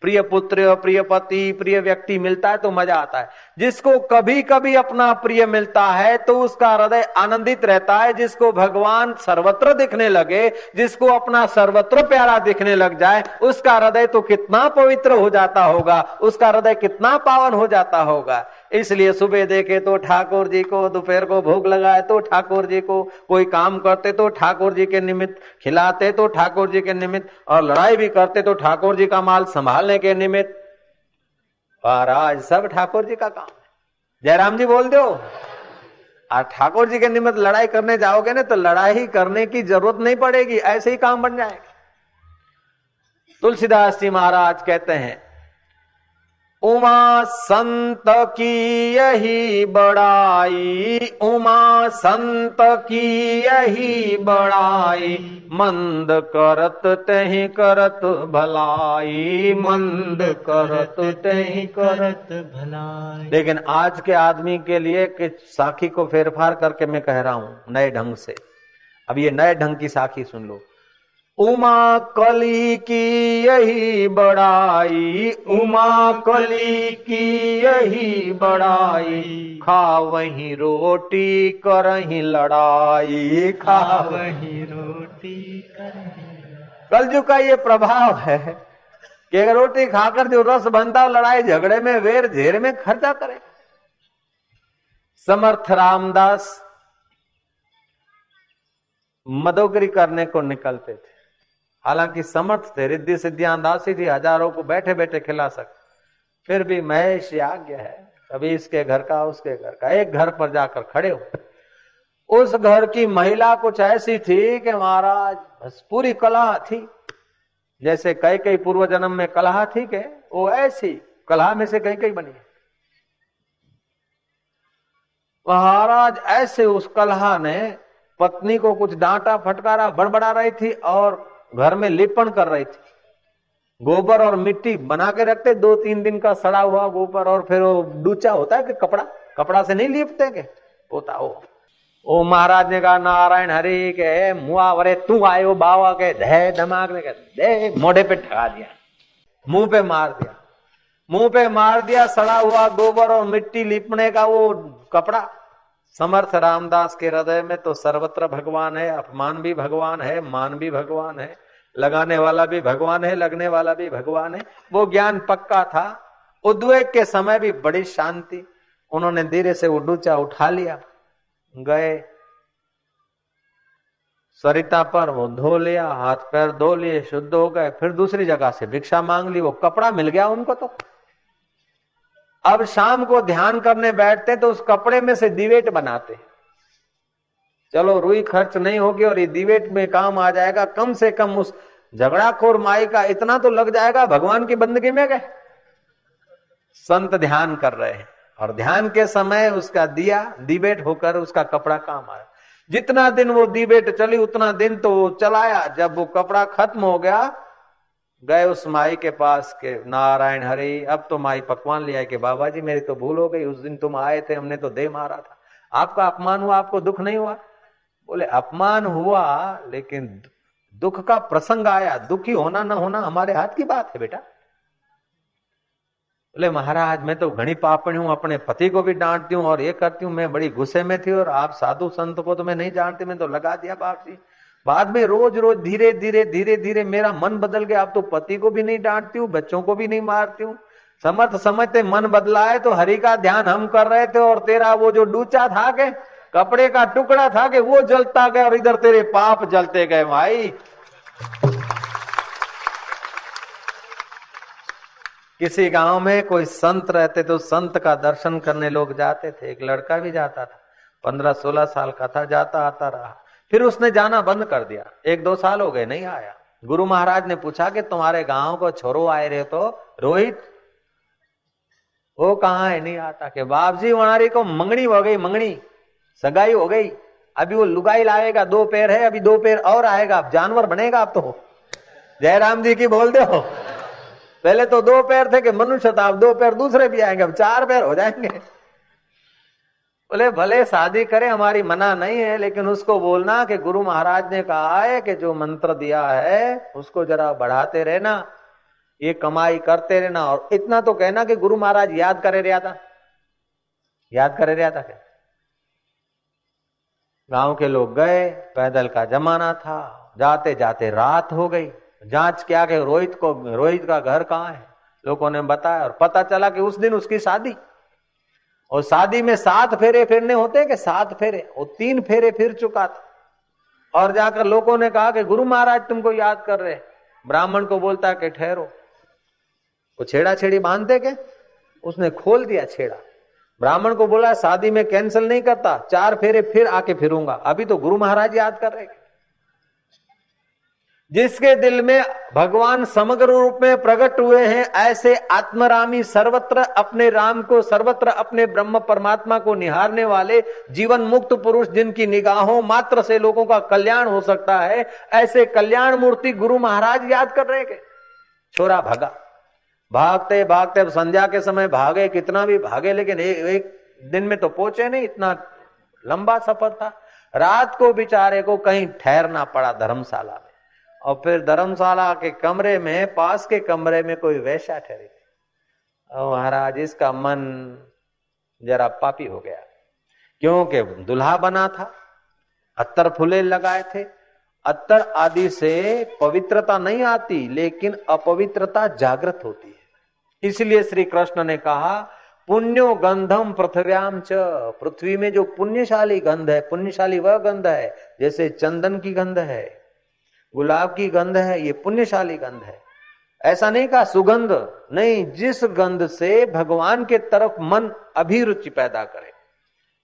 प्रिय पुत्र, प्रिय पति, प्रिय व्यक्ति मिलता है तो मजा आता है। जिसको कभी कभी अपना प्रिय मिलता है तो उसका हृदय आनंदित रहता है। जिसको भगवान सर्वत्र दिखने लगे, जिसको अपना सर्वत्र प्यारा दिखने लग जाए, उसका हृदय तो कितना पवित्र हो जाता होगा, उसका हृदय कितना पावन हो जाता होगा। इसलिए सुबह देखे तो ठाकुर जी को, दोपहर को भोग लगाए तो ठाकुर जी को, कोई काम करते तो ठाकुर जी के निमित्त, खिलाते तो ठाकुर जी के निमित्त, और लड़ाई भी करते तो ठाकुर जी का माल संभालने के निमित्त। महाराज सब ठाकुर जी का काम है। जयराम जी बोल दो। और ठाकुर जी के निमित्त लड़ाई करने जाओगे ना तो लड़ाई करने की जरूरत नहीं पड़ेगी, ऐसे ही काम बन जाएगा। तुलसीदास जी महाराज कहते हैं, उमा संत की यही बड़ाई, उमा संत की यही बड़ाई, मंद करत तहि करत भलाई, मंद करत तहि करत भलाई। लेकिन आज के आदमी के लिए कि साखी को फेरफार करके मैं कह रहा हूं नए ढंग से। अब ये नए ढंग की साखी सुन लो। उमा कली की यही बड़ाई, उमा कली की यही बड़ाई, खा वही रोटी करही लड़ाई, खा वही रोटी करही। कलयुग का ये प्रभाव है कि अगर रोटी खाकर जो रस बनता लड़ाई झगड़े में वेर झेर में खर्चा करे। समर्थ रामदास मदोगरी करने को निकलते थे, हालांकि समर्थ थे, रिद्धि सिद्धियां दासी थी, हजारों को बैठे बैठे खिला सकते, फिर भी महेश याज्ञ है, कभी इसके घर का उसके घर का, एक घर पर जाकर खड़े हो। उस घर की महिला कुछ ऐसी थी कि महाराज बस पूरी कला थी, जैसे कई कई पूर्व जन्म में कलहा थी के वो ऐसी कलहा में से कई कई बनी। महाराज ऐसे उस कलहा ने पत्नी को कुछ डांटा फटकारा, बड़बड़ा रही थी और घर में लिपण कर रही थी। गोबर और मिट्टी बना के रखते, 2-3 दिन का सड़ा हुआ गोबर, और फिर वो डूचा होता है कि कपड़ा से नहीं लिपते के होता वो महाराज ने कहा नारायण हरि के मुआवरे तू आयो बाबा के धे दिमाग ने दे, मोढ़े पे ठगा दिया, मुंह पे मार दिया सड़ा हुआ गोबर और मिट्टी लिपने का वो कपड़ा। समर्थ रामदास के हृदय में तो सर्वत्र भगवान है, अपमान भी भगवान है, मान भी भगवान है, लगाने वाला भी भगवान है, लगने वाला भी भगवान है, वो ज्ञान पक्का था। उद्वेग के समय भी बड़ी शांति, उन्होंने धीरे से वो डूचा उठा लिया, गए सरिता पर, वो धो लिया, हाथ पैर धो लिए, शुद्ध हो गए, फिर दूसरी जगह से भिक्षा मांग ली, वो कपड़ा मिल गया उनको। तो अब शाम को ध्यान करने बैठते तो उस कपड़े में से दिवेट बनाते, चलो रुई खर्च नहीं होगी और ये दिवेट में काम आ जाएगा, कम से कम उस झगड़ाखोर माई का इतना तो लग जाएगा भगवान की बंदगी में। गए संत ध्यान कर रहे हैं और ध्यान के समय उसका दिया दिवेट होकर उसका कपड़ा काम आया। जितना दिन वो दिवेट चली उतना दिन तो वो चलाया। जब वो कपड़ा खत्म हो गया, गए उस माई के पास के नारायण हरि, अब तो माई पकवान ले आए कि बाबा जी मेरी तो भूल हो गई, उस दिन तुम आए थे, हमने तो दे मारा था, आपका अपमान हुआ, आपको दुख नहीं हुआ? बोले अपमान हुआ लेकिन दुख का प्रसंग आया, दुखी होना ना होना हमारे हाथ की बात है बेटा। बोले महाराज मैं तो घनी पापणी हूं, अपने पति को भी डांटती हूँ और ये करती हूँ, मैं बड़ी गुस्से में थी और आप साधु संत को तो मैं नहीं जानती, मैं तो लगा दिया बाप जी। बाद में रोज रोज धीरे धीरे मेरा मन बदल गया, अब तो पति को भी नहीं डांटती हूँ, बच्चों को भी नहीं मारती हूँ। समर्थ समझते मन बदला है तो हरि का ध्यान हम कर रहे थे और तेरा वो जो डूचा था के कपड़े का टुकड़ा था कि वो जलता गया और इधर तेरे पाप जलते गए भाई। किसी गांव में कोई संत रहते तो संत का दर्शन करने लोग जाते थे। एक लड़का भी जाता था, 15-16 साल का था, जाता आता रहा, फिर उसने जाना बंद कर दिया। 1-2 साल हो गए नहीं आया। गुरु महाराज ने पूछा कि तुम्हारे गांव को छोरो आए रहे तो रोहित, वो कहाँ है? नहीं आता। कि बाप जी वहारी को मंगनी हो गई, मंगनी सगाई हो गई, अभी वो लुगाई लाएगा, 2 पैर है, अभी 2 पैर और आएगा, अब जानवर बनेगा। अब तो जयराम जी की बोल दो, पहले तो 2 पैर थे कि मनुष्य था, अब 2 पैर दूसरे भी आएंगे, अब 4 पैर हो जाएंगे। बोले भले शादी करे, हमारी मना नहीं है, लेकिन उसको बोलना कि गुरु महाराज ने कहा है कि जो मंत्र दिया है उसको जरा बढ़ाते रहना, ये कमाई करते रहना। और इतना तो कहना कि गुरु महाराज याद करे रहा था, याद करे रहा था। गांव के लोग गए, पैदल का जमाना था, जाते जाते रात हो गई। जांच किया कि रोहित का घर कहाँ है, लोगों ने बताया और पता चला कि उस दिन उसकी शादी, और शादी में 7 फेरे फिरने होते कि 7 फेरे, वो 3 फेरे फिर चुका था। और जाकर लोगों ने कहा कि गुरु महाराज तुमको याद कर रहे। ब्राह्मण को बोलता कि ठहरो, वो छेड़ा छेड़ी बांधते के, उसने खोल दिया छेड़ा। ब्राह्मण को बोला शादी में कैंसिल नहीं करता, 4 फेरे फिर आके फिरूंगा। अभी तो गुरु महाराज याद कर रहे हैं। जिसके दिल में भगवान समग्र रूप में प्रकट हुए हैं, ऐसे आत्मरामी, सर्वत्र अपने राम को, सर्वत्र अपने ब्रह्म परमात्मा को निहारने वाले जीवन मुक्त पुरुष, जिनकी निगाहों मात्र से लोगों का कल्याण हो सकता है, ऐसे कल्याण मूर्ति गुरु महाराज याद कर रहे हैं। छोरा भागा, भागते भागते अब संध्या के समय भागे, कितना भी भागे, लेकिन एक दिन में तो पहुंचे नहीं, इतना लंबा सफर था। रात को बेचारे को कहीं ठहरना पड़ा धर्मशाला में, और फिर धर्मशाला के कमरे में, पास के कमरे में कोई वैश्या ठहरी थी। और महाराज इसका मन जरा पापी हो गया, क्योंकि दुल्हा बना था, अत्तर फुले लगाए थे। अत्तर आदि से पवित्रता नहीं आती, लेकिन अपवित्रता जागृत होती है। इसलिए श्री कृष्ण ने कहा पुण्यो गंधम पृथ्व्याम च, पृथ्वी में जो पुण्यशाली गंध है, पुण्यशाली वह गंध है जैसे चंदन की गंध है, गुलाब की गंध है, ये पुण्यशाली गंध है। ऐसा नहीं कहा सुगंध नहीं, जिस गंध से भगवान के तरफ मन अभिरुचि पैदा करे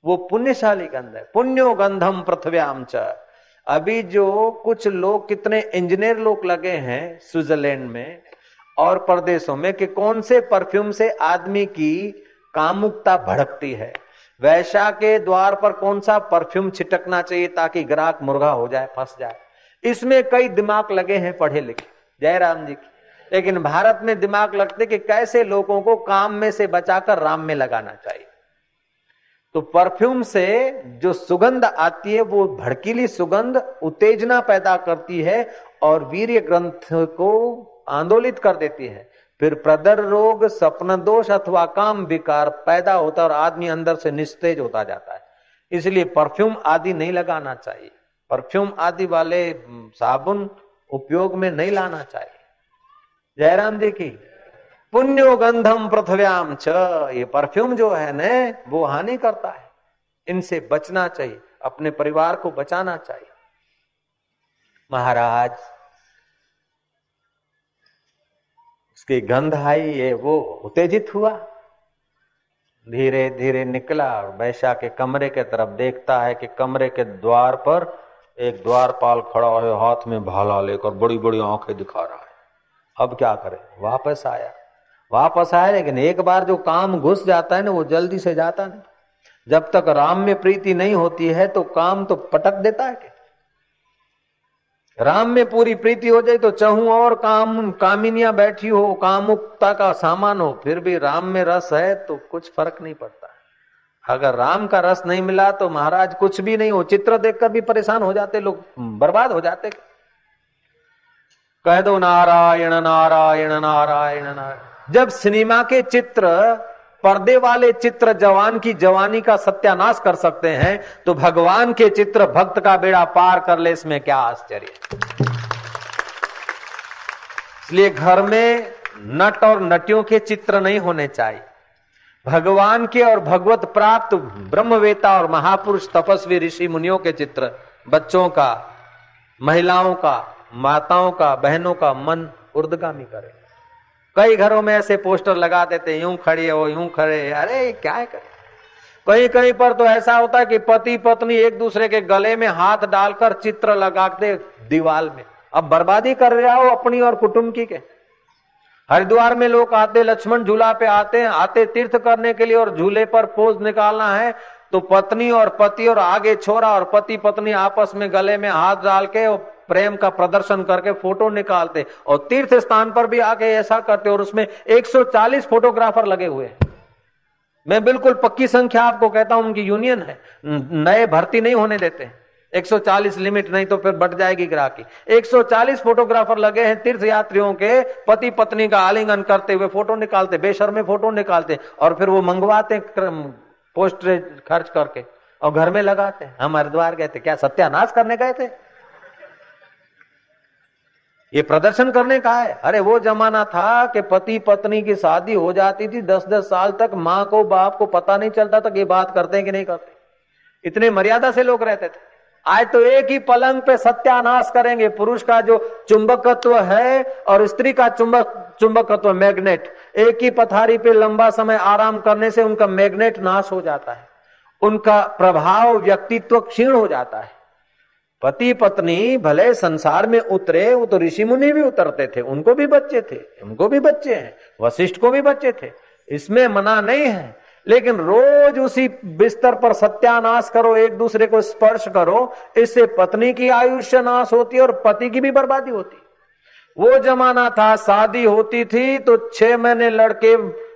वो पुण्यशाली गंध है। पुण्यो गंधम पृथ्व्याम च। अभी जो कुछ लोग, कितने इंजीनियर लोग लगे हैं स्विट्जरलैंड में और प्रदेशों में कि कौन से परफ्यूम से आदमी की कामुकता भड़कती है, वैश्या के द्वार पर कौन सा परफ्यूम छिटकना चाहिए ताकि ग्राहक मुर्गा हो जाए, फंस जाए। इसमें कई दिमाग लगे हैं पढ़े लिखे, जयराम जी की। लेकिन भारत में दिमाग लगते कि कैसे लोगों को काम में से बचाकर राम में लगाना चाहिए। तो परफ्यूम से जो सुगंध आती है वो भड़कीली सुगंध उत्तेजना पैदा करती है और वीर्य ग्रंथ को आंदोलित कर देती है। फिर प्रदर रोग, सपन दोष अथवा काम विकार पैदा होता है और आदमी अंदर से निस्तेज होता जाता है। इसलिए परफ्यूम आदि नहीं लगाना चाहिए, परफ्यूम आदि वाले साबुन उपयोग में नहीं लाना चाहिए। जयराम जी की। पुण्यो गंधम पृथ्व्याम च, ये परफ्यूम जो है न वो हानि करता है, इनसे बचना चाहिए, अपने परिवार को बचाना चाहिए। महाराज उसकी गंध आई, ये वो उत्तेजित हुआ, धीरे धीरे निकला और वैश्या के कमरे के तरफ देखता है कि कमरे के द्वार पर एक द्वारपाल खड़ा है, हाथ में भाला लेकर बड़ी बड़ी आंखें दिखा रहा है। अब क्या करे, वापस आया, लेकिन एक बार जो काम घुस जाता है ना वो जल्दी से जाता नहीं। जब तक राम में प्रीति नहीं होती है तो काम तो पटक देता है कि राम में पूरी प्रीति हो जाए तो चाहूं और कामिनियां बैठी हो, कामुकता का सामान हो, फिर भी राम में रस है तो कुछ फर्क नहीं पड़ता। अगर राम का रस नहीं मिला तो महाराज कुछ भी नहीं हो, चित्र देखकर भी परेशान हो जाते लोग, बर्बाद हो जाते। कह दो नारायण नारायण नारायण नारायण। जब सिनेमा के चित्र, पर्दे वाले चित्र जवान की जवानी का सत्यानाश कर सकते हैं तो भगवान के चित्र भक्त का बेड़ा पार कर ले, इसमें क्या आश्चर्य। इसलिए घर में नट और नटियों के चित्र नहीं होने चाहिए। भगवान के और भगवत प्राप्त ब्रह्मवेता और महापुरुष तपस्वी ऋषि मुनियों के चित्र, बच्चों का, महिलाओं का, माताओं का, बहनों का मन ऊर्ध्वगामी करे। कई घरों में ऐसे पोस्टर लगा देते, यूं खड़ी हो, यूं खड़े, अरे क्या करे। कहीं कहीं पर तो ऐसा होता है कि पति पत्नी एक दूसरे के गले में हाथ डालकर चित्र लगाते दीवार में। अब बर्बादी कर रहा हो अपनी और कुटुंब की के। हरिद्वार में लोग आते, लक्ष्मण झूला पे आते तीर्थ करने के लिए, और झूले पर पोज निकालना है तो पत्नी और पति और आगे छोरा और पति पत्नी आपस में गले में हाथ डाल के प्रेम का प्रदर्शन करके फोटो निकालते, और तीर्थ स्थान पर भी आके ऐसा करते, और उसमें 140 फोटोग्राफर लगे हुए हैं। मैं बिल्कुल पक्की संख्या आपको कहता हूं, उनकी यूनियन है, नए भर्ती नहीं होने देते। 140 लिमिट, नहीं तो फिर बढ़ जाएगी ग्राहकी। 140 फोटोग्राफर लगे हैं तीर्थ यात्रियों के, पति पत्नी का आलिंगन करते हुए फोटो निकालते, बेशर्मे फोटो निकालते, और फिर वो मंगवाते पोस्टर खर्च करके और घर में लगाते। हम हरिद्वार गए थे, क्या सत्यानाश करने गए थे? ये प्रदर्शन करने का है? अरे वो जमाना था कि पति पत्नी की शादी हो जाती थी, 10-10 साल तक माँ को बाप को पता नहीं चलता था कि ये बात करते हैं कि नहीं करते। इतने मर्यादा से लोग रहते थे। आज तो एक ही पलंग पे सत्यानाश करेंगे। पुरुष का जो चुंबकत्व है और स्त्री का चुंबकत्व मैग्नेट, एक ही पथारी पे लंबा समय आराम करने से उनका मैग्नेट नाश हो जाता है, उनका प्रभाव व्यक्तित्व क्षीण हो जाता है। पति पत्नी भले संसार में उतरे, वो तो ऋषि मुनि भी उतरते थे, उनको भी बच्चे थे, उनको भी बच्चे हैं, वशिष्ठ को भी बच्चे थे, इसमें मना नहीं है। लेकिन रोज उसी बिस्तर पर सत्यानाश करो, एक दूसरे को स्पर्श करो, इससे पत्नी की आयुष्य नाश होती है और पति की भी बर्बादी होती। वो जमाना था, शादी होती थी तो 6 महीने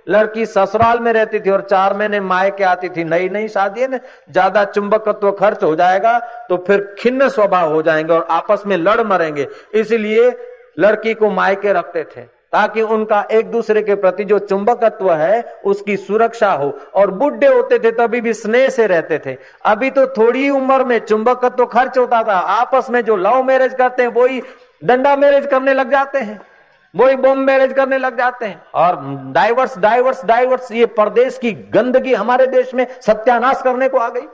लड़की ससुराल में रहती थी और 4 महीने मायके आती थी। नई नई शादी है ना, ज्यादा चुंबकत्व खर्च हो जाएगा तो फिर खिन्न स्वभाव हो जाएंगे और आपस में लड़ मरेंगे। इसलिए लड़की को मायके रखते थे ताकि उनका एक दूसरे के प्रति जो चुंबकत्व है उसकी सुरक्षा हो। और बुढ़े होते थे तभी भी स्नेह से रहते थे। अभी तो थोड़ी उम्र में चुंबकत्व खर्च होता था, आपस में जो लव मैरिज करते हैं वही डंडा मैरिज करने लग जाते हैं, वही बॉम्ब मैरिज करने लग जाते हैं। और डाइवर्स डाइवर्स डाइवर्स, ये परदेश की गंदगी हमारे देश में सत्यानाश करने को आ गई।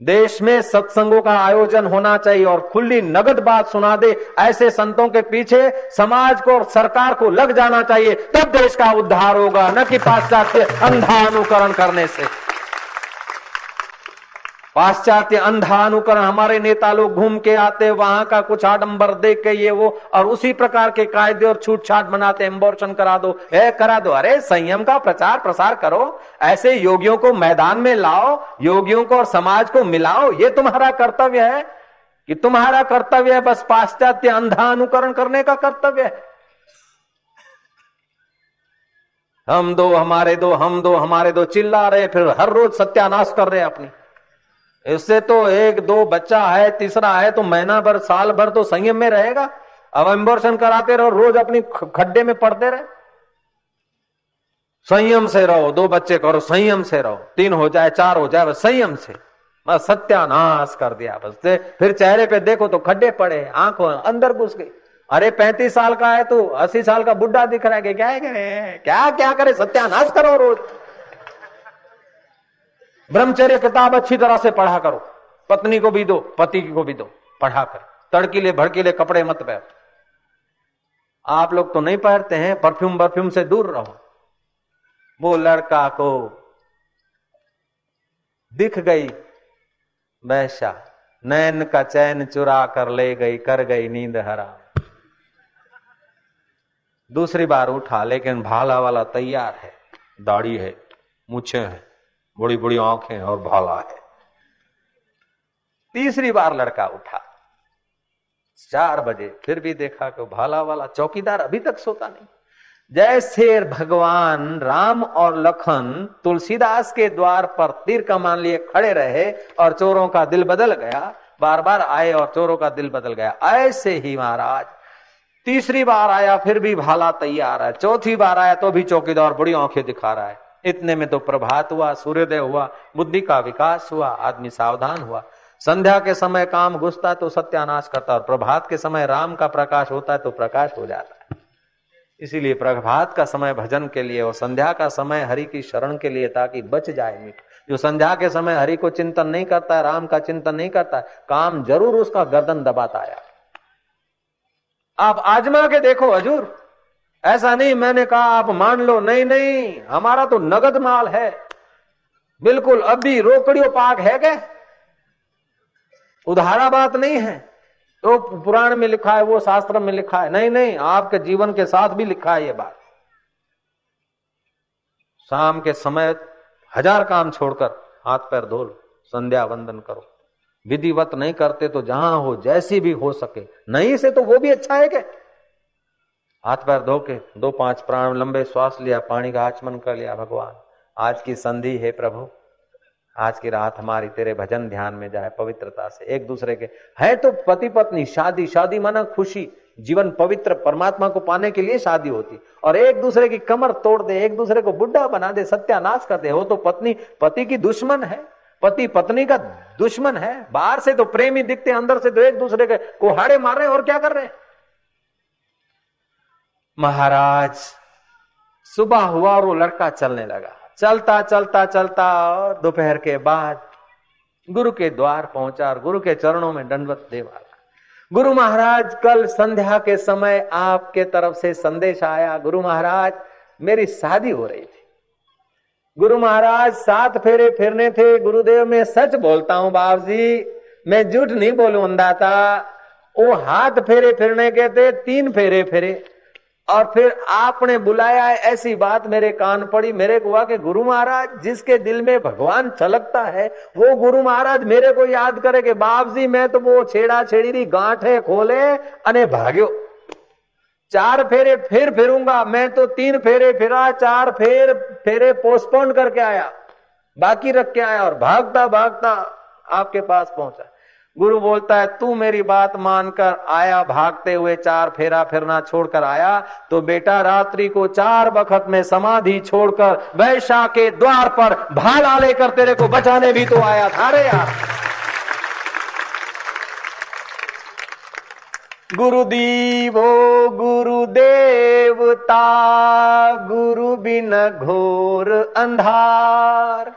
देश में सत्संगों का आयोजन होना चाहिए और खुली नगद बात सुना दे, ऐसे संतों के पीछे समाज को और सरकार को लग जाना चाहिए, तब देश का उद्धार होगा, न कि पाश्चात्य अंधा अनुकरण करने से। पाश्चात्य अंधा अनुकरण, हमारे नेता लोग घूम के आते, वहां का कुछ आडंबर देख के ये वो, और उसी प्रकार के कायदे और छूट छाट बनाते, एम्बॉर्शन करा दो, करा दो। अरे संयम का प्रचार प्रसार करो, ऐसे योगियों को मैदान में लाओ, योगियों को और समाज को मिलाओ। ये तुम्हारा कर्तव्य है कि तुम्हारा कर्तव्य है बस पाश्चात्य अंधा अनुकरण करने का कर्तव्य है। हम दो हमारे दो, हम दो हमारे दो चिल्ला रहे, फिर हर रोज सत्यानाश कर रहे अपनी। इससे तो 1-2 बच्चा है, तीसरा है तो महीना भर साल भर तो संयम में रहेगा। अब एम्बॉर्शन कराते रहो, रोज अपनी खड्डे में पड़ते रहे। संयम से रहो, 2 बच्चे करो, संयम से रहो, 3 हो जाए 4 हो जाए, बस संयम से। बस सत्यानाश कर दिया बस। फिर चेहरे पे देखो तो खड्डे पड़े, आंखों अंदर घुस गई। अरे 35 साल का है तो 80 साल का बुढ़ा दिख रहा है, क्या है, क्या क्या करे, सत्यानाश करो रोज। ब्रह्मचर्य किताब अच्छी तरह से पढ़ा करो, पत्नी को भी दो, पति को भी दो, पढ़ा कर। तड़कीले भड़कीले कपड़े मत पहन। आप लोग तो नहीं पहनते हैं, परफ्यूम से दूर रहो। वो लड़का को दिख गई वैसा, नैन का चैन चुरा कर ले गई, कर गई नींद हराम। दूसरी बार उठा, लेकिन भाला वाला तैयार है, दाढ़ी है, मूछें हैं, बड़ी बड़ी आंखें और भाला है। तीसरी बार लड़का उठा 4 बजे, फिर भी देखा कि भाला वाला चौकीदार अभी तक सोता नहीं। जैसे भगवान राम और लखन तुलसीदास के द्वार पर तीर कमान लिए खड़े रहे और चोरों का दिल बदल गया, बार बार आए और चोरों का दिल बदल गया, ऐसे ही महाराज तीसरी बार आया फिर भी भाला तैयार है, चौथी बार आया तो भी चौकीदार बड़ी आंखें दिखा रहा है। इतने में तो प्रभात हुआ, सूर्योदय हुआ, बुद्धि का विकास हुआ, आदमी सावधान हुआ। संध्या के समय काम घुसता तो सत्यानाश करता, और प्रभात के समय राम का प्रकाश होता है तो प्रकाश हो जाता है। इसीलिए प्रभात का समय भजन के लिए और संध्या का समय हरि की शरण के लिए, ताकि बच जाए मीठ। जो संध्या के समय हरि को चिंतन नहीं करता है, राम का चिंतन नहीं करता है, काम जरूर उसका गर्दन दबाता है। आप आजमा के देखो हजूर, ऐसा नहीं मैंने कहा आप मान लो, नहीं नहीं, हमारा तो नगद माल है बिल्कुल। अभी रोकड़ियों पाक है क्या, उधारा बात नहीं है। तो पुराण में लिखा है, वो शास्त्र में लिखा है, नहीं नहीं, आपके जीवन के साथ भी लिखा है ये बात। शाम के समय 1000 काम छोड़कर हाथ पैर धो लो, संध्या वंदन करो। विधिवत नहीं करते तो जहां हो, जैसी भी हो सके, नहीं से तो वो भी अच्छा है क्या। हाथ पैर धो के 2-5 प्राण लंबे श्वास लिया, पानी का आचमन कर लिया। भगवान आज की संधि है प्रभु, आज की रात हमारी तेरे भजन ध्यान में जाए, पवित्रता से एक दूसरे के है तो पति पत्नी, शादी माना खुशी, जीवन पवित्र परमात्मा को पाने के लिए शादी होती, और एक दूसरे की कमर तोड़ दे, एक दूसरे को बुढ़ा बना दे, सत्यानाश कर दे, हो तो पत्नी पति की दुश्मन है, पति पत्नी का दुश्मन है। बाहर से तो प्रेमी दिखते, अंदर से तो एक दूसरे के कुहाड़े मार रहे हैं और क्या कर रहे हैं। महाराज सुबह हुआ और वो लड़का चलने लगा, चलता चलता चलता दोपहर के बाद गुरु के द्वार पहुंचा और गुरु के चरणों में दंडवत दे वाला। गुरु महाराज कल संध्या के समय आपके तरफ से संदेश आया, गुरु महाराज मेरी शादी हो रही थी। गुरु महाराज 7 फेरे फिरने थे। गुरुदेव मैं सच बोलता हूं बाप जी, मैं झूठ नहीं बोलूं अंदाता। वो हाथ फेरे फिरने के थे, 3 फेरे फिरे और फिर आपने बुलाया। ऐसी बात मेरे कान पड़ी। मेरे को हुआ कि गुरु महाराज जिसके दिल में भगवान छलकता है वो गुरु महाराज मेरे को याद करे कि बाप जी मैं तो वो छेड़ा छेड़ी गांठे खोले अने भाग्यो। 4 फेरे फिर फिरूंगा। मैं तो 3 फेरे फिरा, 4 फेरे पोस्टपोन करके आया, बाकी रख के आया और भागता भागता आपके पास पहुंचा। गुरु बोलता है तू मेरी बात मानकर आया, भागते हुए 4 फेरा फिरना छोड़कर आया, तो बेटा रात्रि को 4 बखत में समाधि छोड़कर वैशा के द्वार पर भाला लेकर तेरे को बचाने भी तो आया था रे यार। गुरुदीवो गुरुदेवता, गुरु बिन घोर अंधार,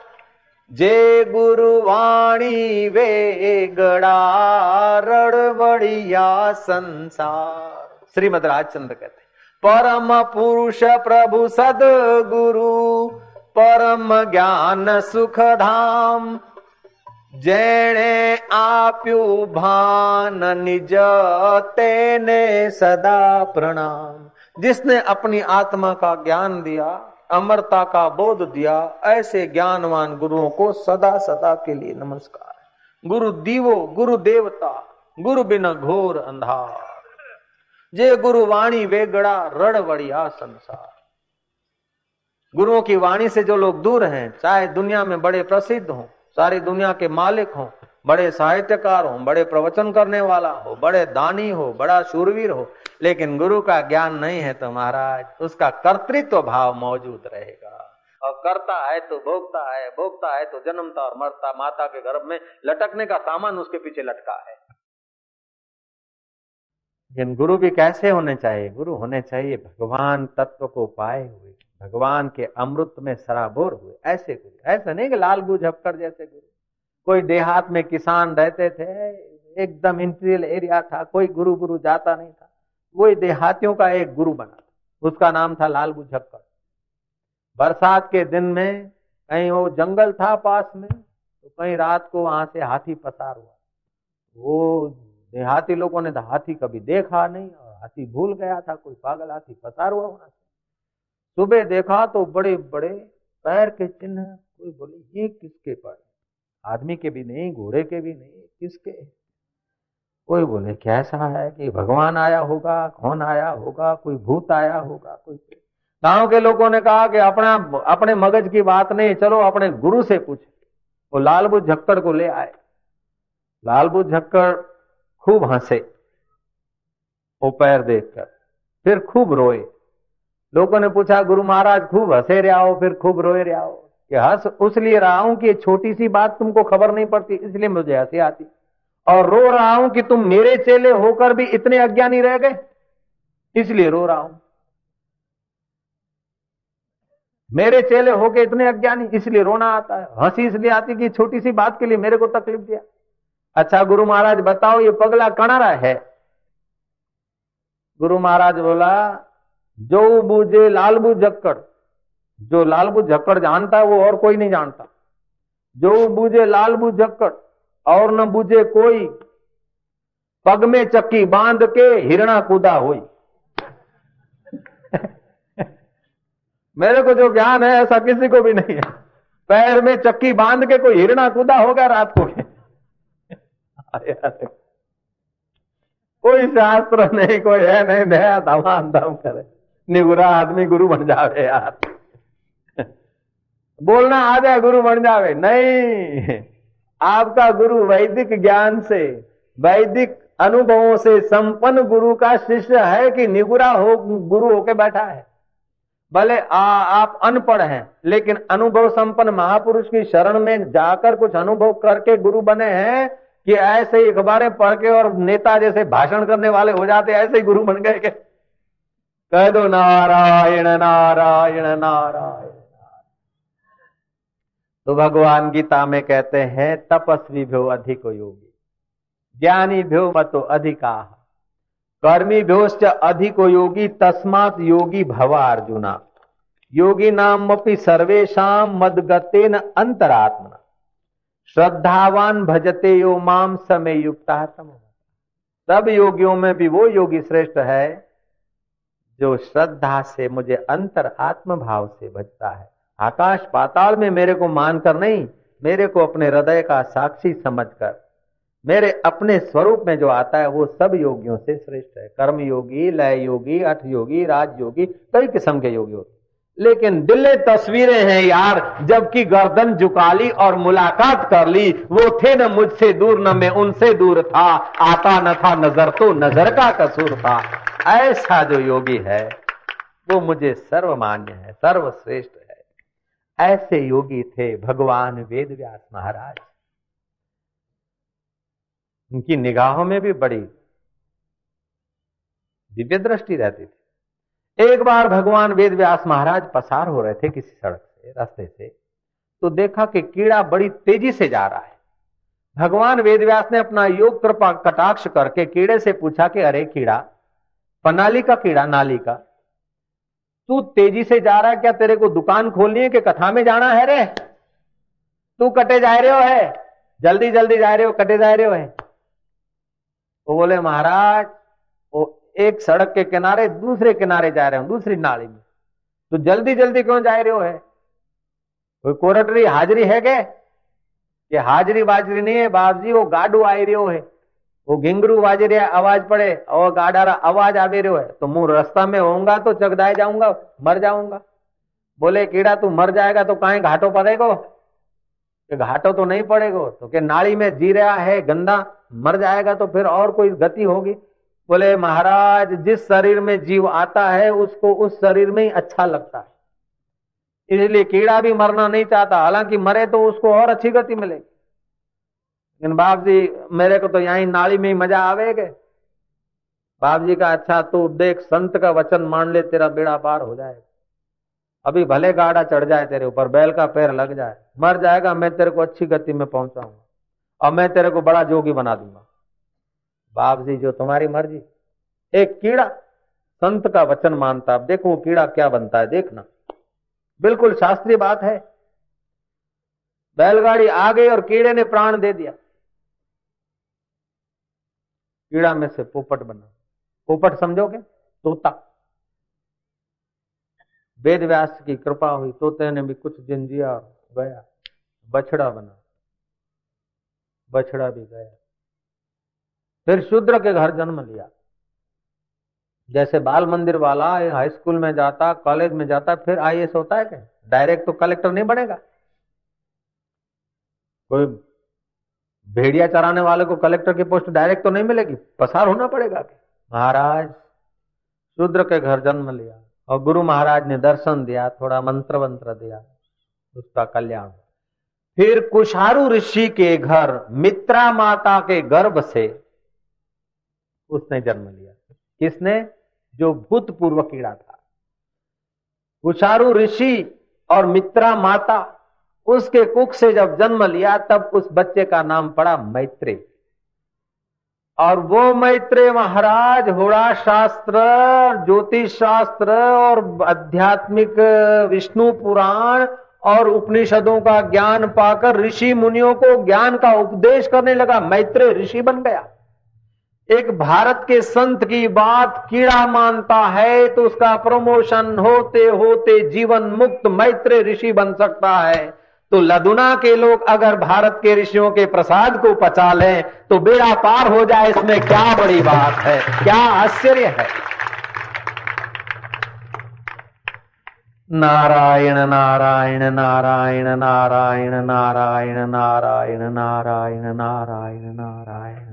जे गुरुवाणी वेगड़ा रड़बड़िया संसार। श्रीमद राजचंद्र कहते परम पुरुष प्रभु सदगुरु, परम ज्ञान सुख धाम, जेणे आप्यु भान निज तेने सदा प्रणाम। जिसने अपनी आत्मा का ज्ञान दिया, अमरता का बोध दिया, ऐसे ज्ञानवान गुरुओं को सदा सदा के लिए नमस्कार। गुरु दीवो गुरु देवता, गुरु बिना घोर अंधार, जे गुरु वाणी वेगड़ा रड़वड़िया संसार। गुरुओं की वाणी से जो लोग दूर हैं, चाहे दुनिया में बड़े प्रसिद्ध हों, सारी दुनिया के मालिक हों, बड़े साहित्यकार हों, बड़े प्रवचन करने वाला हो, बड़े दानी हो, बड़ा शूरवीर हो, लेकिन गुरु का ज्ञान नहीं है तो महाराज उसका कर्तृत्व भाव मौजूद रहेगा। और करता है तो भोगता है, भोगता है तो जन्मता और मरता, माता के गर्भ में लटकने का सामान उसके पीछे लटका है। लेकिन गुरु भी कैसे होने चाहिए? गुरु होने चाहिए भगवान तत्व को पाए हुए, भगवान के अमृत में सराबोर हुए, ऐसे गुरु। ऐसा नहीं कि लालबू झपकर जैसे गुरु। कोई देहात में किसान रहते थे, एकदम इंटीरियल एरिया था, कोई गुरु गुरु जाता नहीं था, वही देहातियों का एक गुरु बना, उसका नाम था लालबू झपकर। बरसात के दिन में कहीं वो जंगल था पास में, तो कहीं रात को वहां से हाथी पसार हुआ। वो देहाती लोगों ने हाथी कभी देखा नहीं और हाथी भूल गया था, कोई पागल हाथी पसार हुआ होना। सुबह देखा तो बड़े बड़े पैर के चिन्ह। कोई बोले ये किसके पैर? आदमी के भी नहीं, घोड़े के भी नहीं, किसके? कोई बोले कैसा है कि भगवान आया होगा, कौन आया होगा, कोई भूत आया होगा, कोई। गांव के लोगों ने कहा कि अपने मगज की बात नहीं, चलो अपने गुरु से पूछे। वो लालबू झक्कड़ को ले आए। लालबू झक्कड़ खूब हंसे वो पैर देखकर, फिर खूब रोए। लोगों ने पूछा गुरु महाराज खूब हंसे रहा हो, फिर खूब रोए रहा हो? कि हंस उसलिए रहा हूं कि छोटी सी बात तुमको खबर नहीं पड़ती, इसलिए मुझे हंसी आती, और रो रहा हूं कि तुम मेरे चेले होकर भी इतने अज्ञानी रह गए, इसलिए रो रहा हूं। मेरे चेले होके इतने अज्ञानी, इसलिए रोना आता है। हंसी इसलिए आती कि छोटी सी बात के लिए मेरे को तकलीफ दिया। अच्छा गुरु महाराज बताओ ये पगला कणारा है? गुरु महाराज बोला जो बूझे लालबू झक्कड़, जो लालबू झक्कड़ जानता है वो और कोई नहीं जानता। जो बूझे लालबू झक्कड़ और न बूझे कोई, पग में चक्की बांध के हिरणा कूदा होई। मेरे को जो ज्ञान है ऐसा किसी को भी नहीं है। पैर में चक्की बांध के कोई हिरणा कूदा होगा रात को? कोई शास्त्र नहीं, कोई है नहीं, दया धमाम धम करे, निगुरा आदमी गुरु बन जावे यार। बोलना आ जाए गुरु बन जावे, नहीं। आपका गुरु वैदिक ज्ञान से, वैदिक अनुभवों से संपन्न गुरु का शिष्य है कि निगुरा हो गुरु होके बैठा है? भले आप अनपढ़ हैं, लेकिन अनुभव संपन्न महापुरुष की शरण में जाकर कुछ अनुभव करके गुरु बने हैं कि ऐसे ही अखबारें पढ़ के और नेता जैसे भाषण करने वाले हो जाते, ऐसे ही गुरु बन गए? के कह दो नारायण नारायण नारायण। तो भगवान गीता में कहते हैं तपस्वी भो अधिक योगी, ज्ञानीभ्यो मतो अधिकाः कर्मीभ्योश्च अधिको योगी तस्मात् योगी भव अर्जुना योगी नामपि सर्वेषां मद्गतेन अंतरात्मना श्रद्धावान भजते यो माम समय युक्ता तम। सब योगियों में भी वो योगी श्रेष्ठ है जो श्रद्धा से मुझे अंतर आत्म भाव से भजता है। आकाश पाताल में मेरे को मानकर नहीं, मेरे को अपने हृदय का साक्षी समझकर मेरे अपने स्वरूप में जो आता है वो सब योगियों से श्रेष्ठ है। कर्म योगी, लय योगी, अठ योगी, राज योगी, कई किस्म के योगी होते, लेकिन दिले तस्वीरें हैं यार। जबकि गर्दन झुका ली और मुलाकात कर ली, वो थे न मुझसे दूर न मैं उनसे दूर था, आता न था नजर तो नजर का कसूर था। ऐसा जो योगी है वो मुझे सर्वमान्य है, सर्वश्रेष्ठ है। ऐसे योगी थे भगवान वेद व्यास महाराज। उनकी निगाहों में भी बड़ी दिव्य दृष्टि रहती थी। एक बार भगवान वेद व्यास महाराज पसार हो रहे थे किसी सड़क से, रास्ते से, तो देखा कि कीड़ा बड़ी तेजी से जा रहा है। भगवान वेद व्यास ने अपना योग कृपा कटाक्ष करके कीड़े से पूछा कि अरे कीड़ा, पनाली का कीड़ा, नाली का, तू तेजी से जा रहा है, क्या तेरे को दुकान खोलनी है कि कथा में जाना है रे? तू कटे जा रहे हो है, जल्दी जल्दी जा रहे हो, कटे जा रहे हो है। वो बोले महाराज वो एक सड़क के किनारे दूसरे किनारे जा रहे हो, दूसरी नाली में, तो जल्दी जल्दी क्यों जा रहे हो है? कोई कोरटरी हाजरी है क्या? ये हाजरी बाजरी नहीं है बाप जी, वो गाडू आ रही है, वो घिंगरू बाज रहा आवाज पड़े और गाड़ा आवाज आ रही है, तो मुंह रास्ता में होऊंगा तो चगदाए जाऊंगा, मर जाऊंगा। बोले कीड़ा तू मर जाएगा तो कहीं घाटो पड़ेगो? घाटो तो नहीं पड़ेगो, तो कि नाली में जी रहा है गंदा, मर जाएगा तो फिर और कोई गति होगी। बोले महाराज जिस शरीर में जीव आता है उसको उस शरीर में ही अच्छा लगता है, इसलिए कीड़ा भी मरना नहीं चाहता, हालांकि मरे तो उसको और अच्छी गति मिलेगी। लेकिन बाप जी मेरे को तो यहीं नाली में ही मजा आवेगा। बाप जी का अच्छा तू देख, संत का वचन मान ले, तेरा बेड़ा पार हो जाएगा। अभी भले गाड़ा चढ़ जाए तेरे ऊपर, बैल का पैर लग जाए, मर जाएगा, मैं तेरे को अच्छी गति में पहुंचाऊंगा और मैं तेरे को बड़ा जोगी बना दूंगा। बाप जी जो तुम्हारी मर्जी। एक कीड़ा संत का वचन मानता, अब देखो वो कीड़ा क्या बनता है, देखना, बिल्कुल शास्त्रीय बात है। बैलगाड़ी आ गई और कीड़े ने प्राण दे दिया। कीड़ा में से पोपट बना। पोपट समझोगे? तोता। वेद व्यास की कृपा हुई, तोते ने भी कुछ दिन जिया, गया, बछड़ा बना, बछड़ा भी गया। फिर शूद्र के घर जन्म लिया। जैसे बाल मंदिर वाला हाई स्कूल में जाता, कॉलेज में जाता, फिर आईएएस होता है क्या? डायरेक्ट तो कलेक्टर नहीं बनेगा। कोई भेड़िया चराने वाले को कलेक्टर की पोस्ट डायरेक्ट तो नहीं मिलेगी, पसार होना पड़ेगा। महाराज शूद्र के घर जन्म लिया और गुरु महाराज ने दर्शन दिया, थोड़ा मंत्र वंत्र दिया, उसका कल्याण। फिर कुशारु ऋषि के घर मित्रा माता के गर्भ से उसने जन्म लिया। किसने? जो भूतपूर्व कीड़ा था। कुशारु ऋषि और मित्रा माता, उसके कुख से जब जन्म लिया तब उस बच्चे का नाम पड़ा मैत्रेय। और वो मैत्रेय महाराज होड़ा शास्त्र, ज्योतिष शास्त्र और आध्यात्मिक विष्णु पुराण और उपनिषदों का ज्ञान पाकर ऋषि मुनियों को ज्ञान का उपदेश करने लगा। मैत्रेय ऋषि बन गया। एक भारत के संत की बात कीड़ा मानता है तो उसका प्रमोशन होते होते जीवन मुक्त मैत्रेय ऋषि बन सकता है। तो लदुना के लोग अगर भारत के ऋषियों के प्रसाद को पचा लें तो बेड़ा पार हो जाए, इसमें क्या बड़ी बात है, क्या आश्चर्य है। नारायण नारायण नारायण नारायण नारायण नारायण नारायण नारायण नारायण।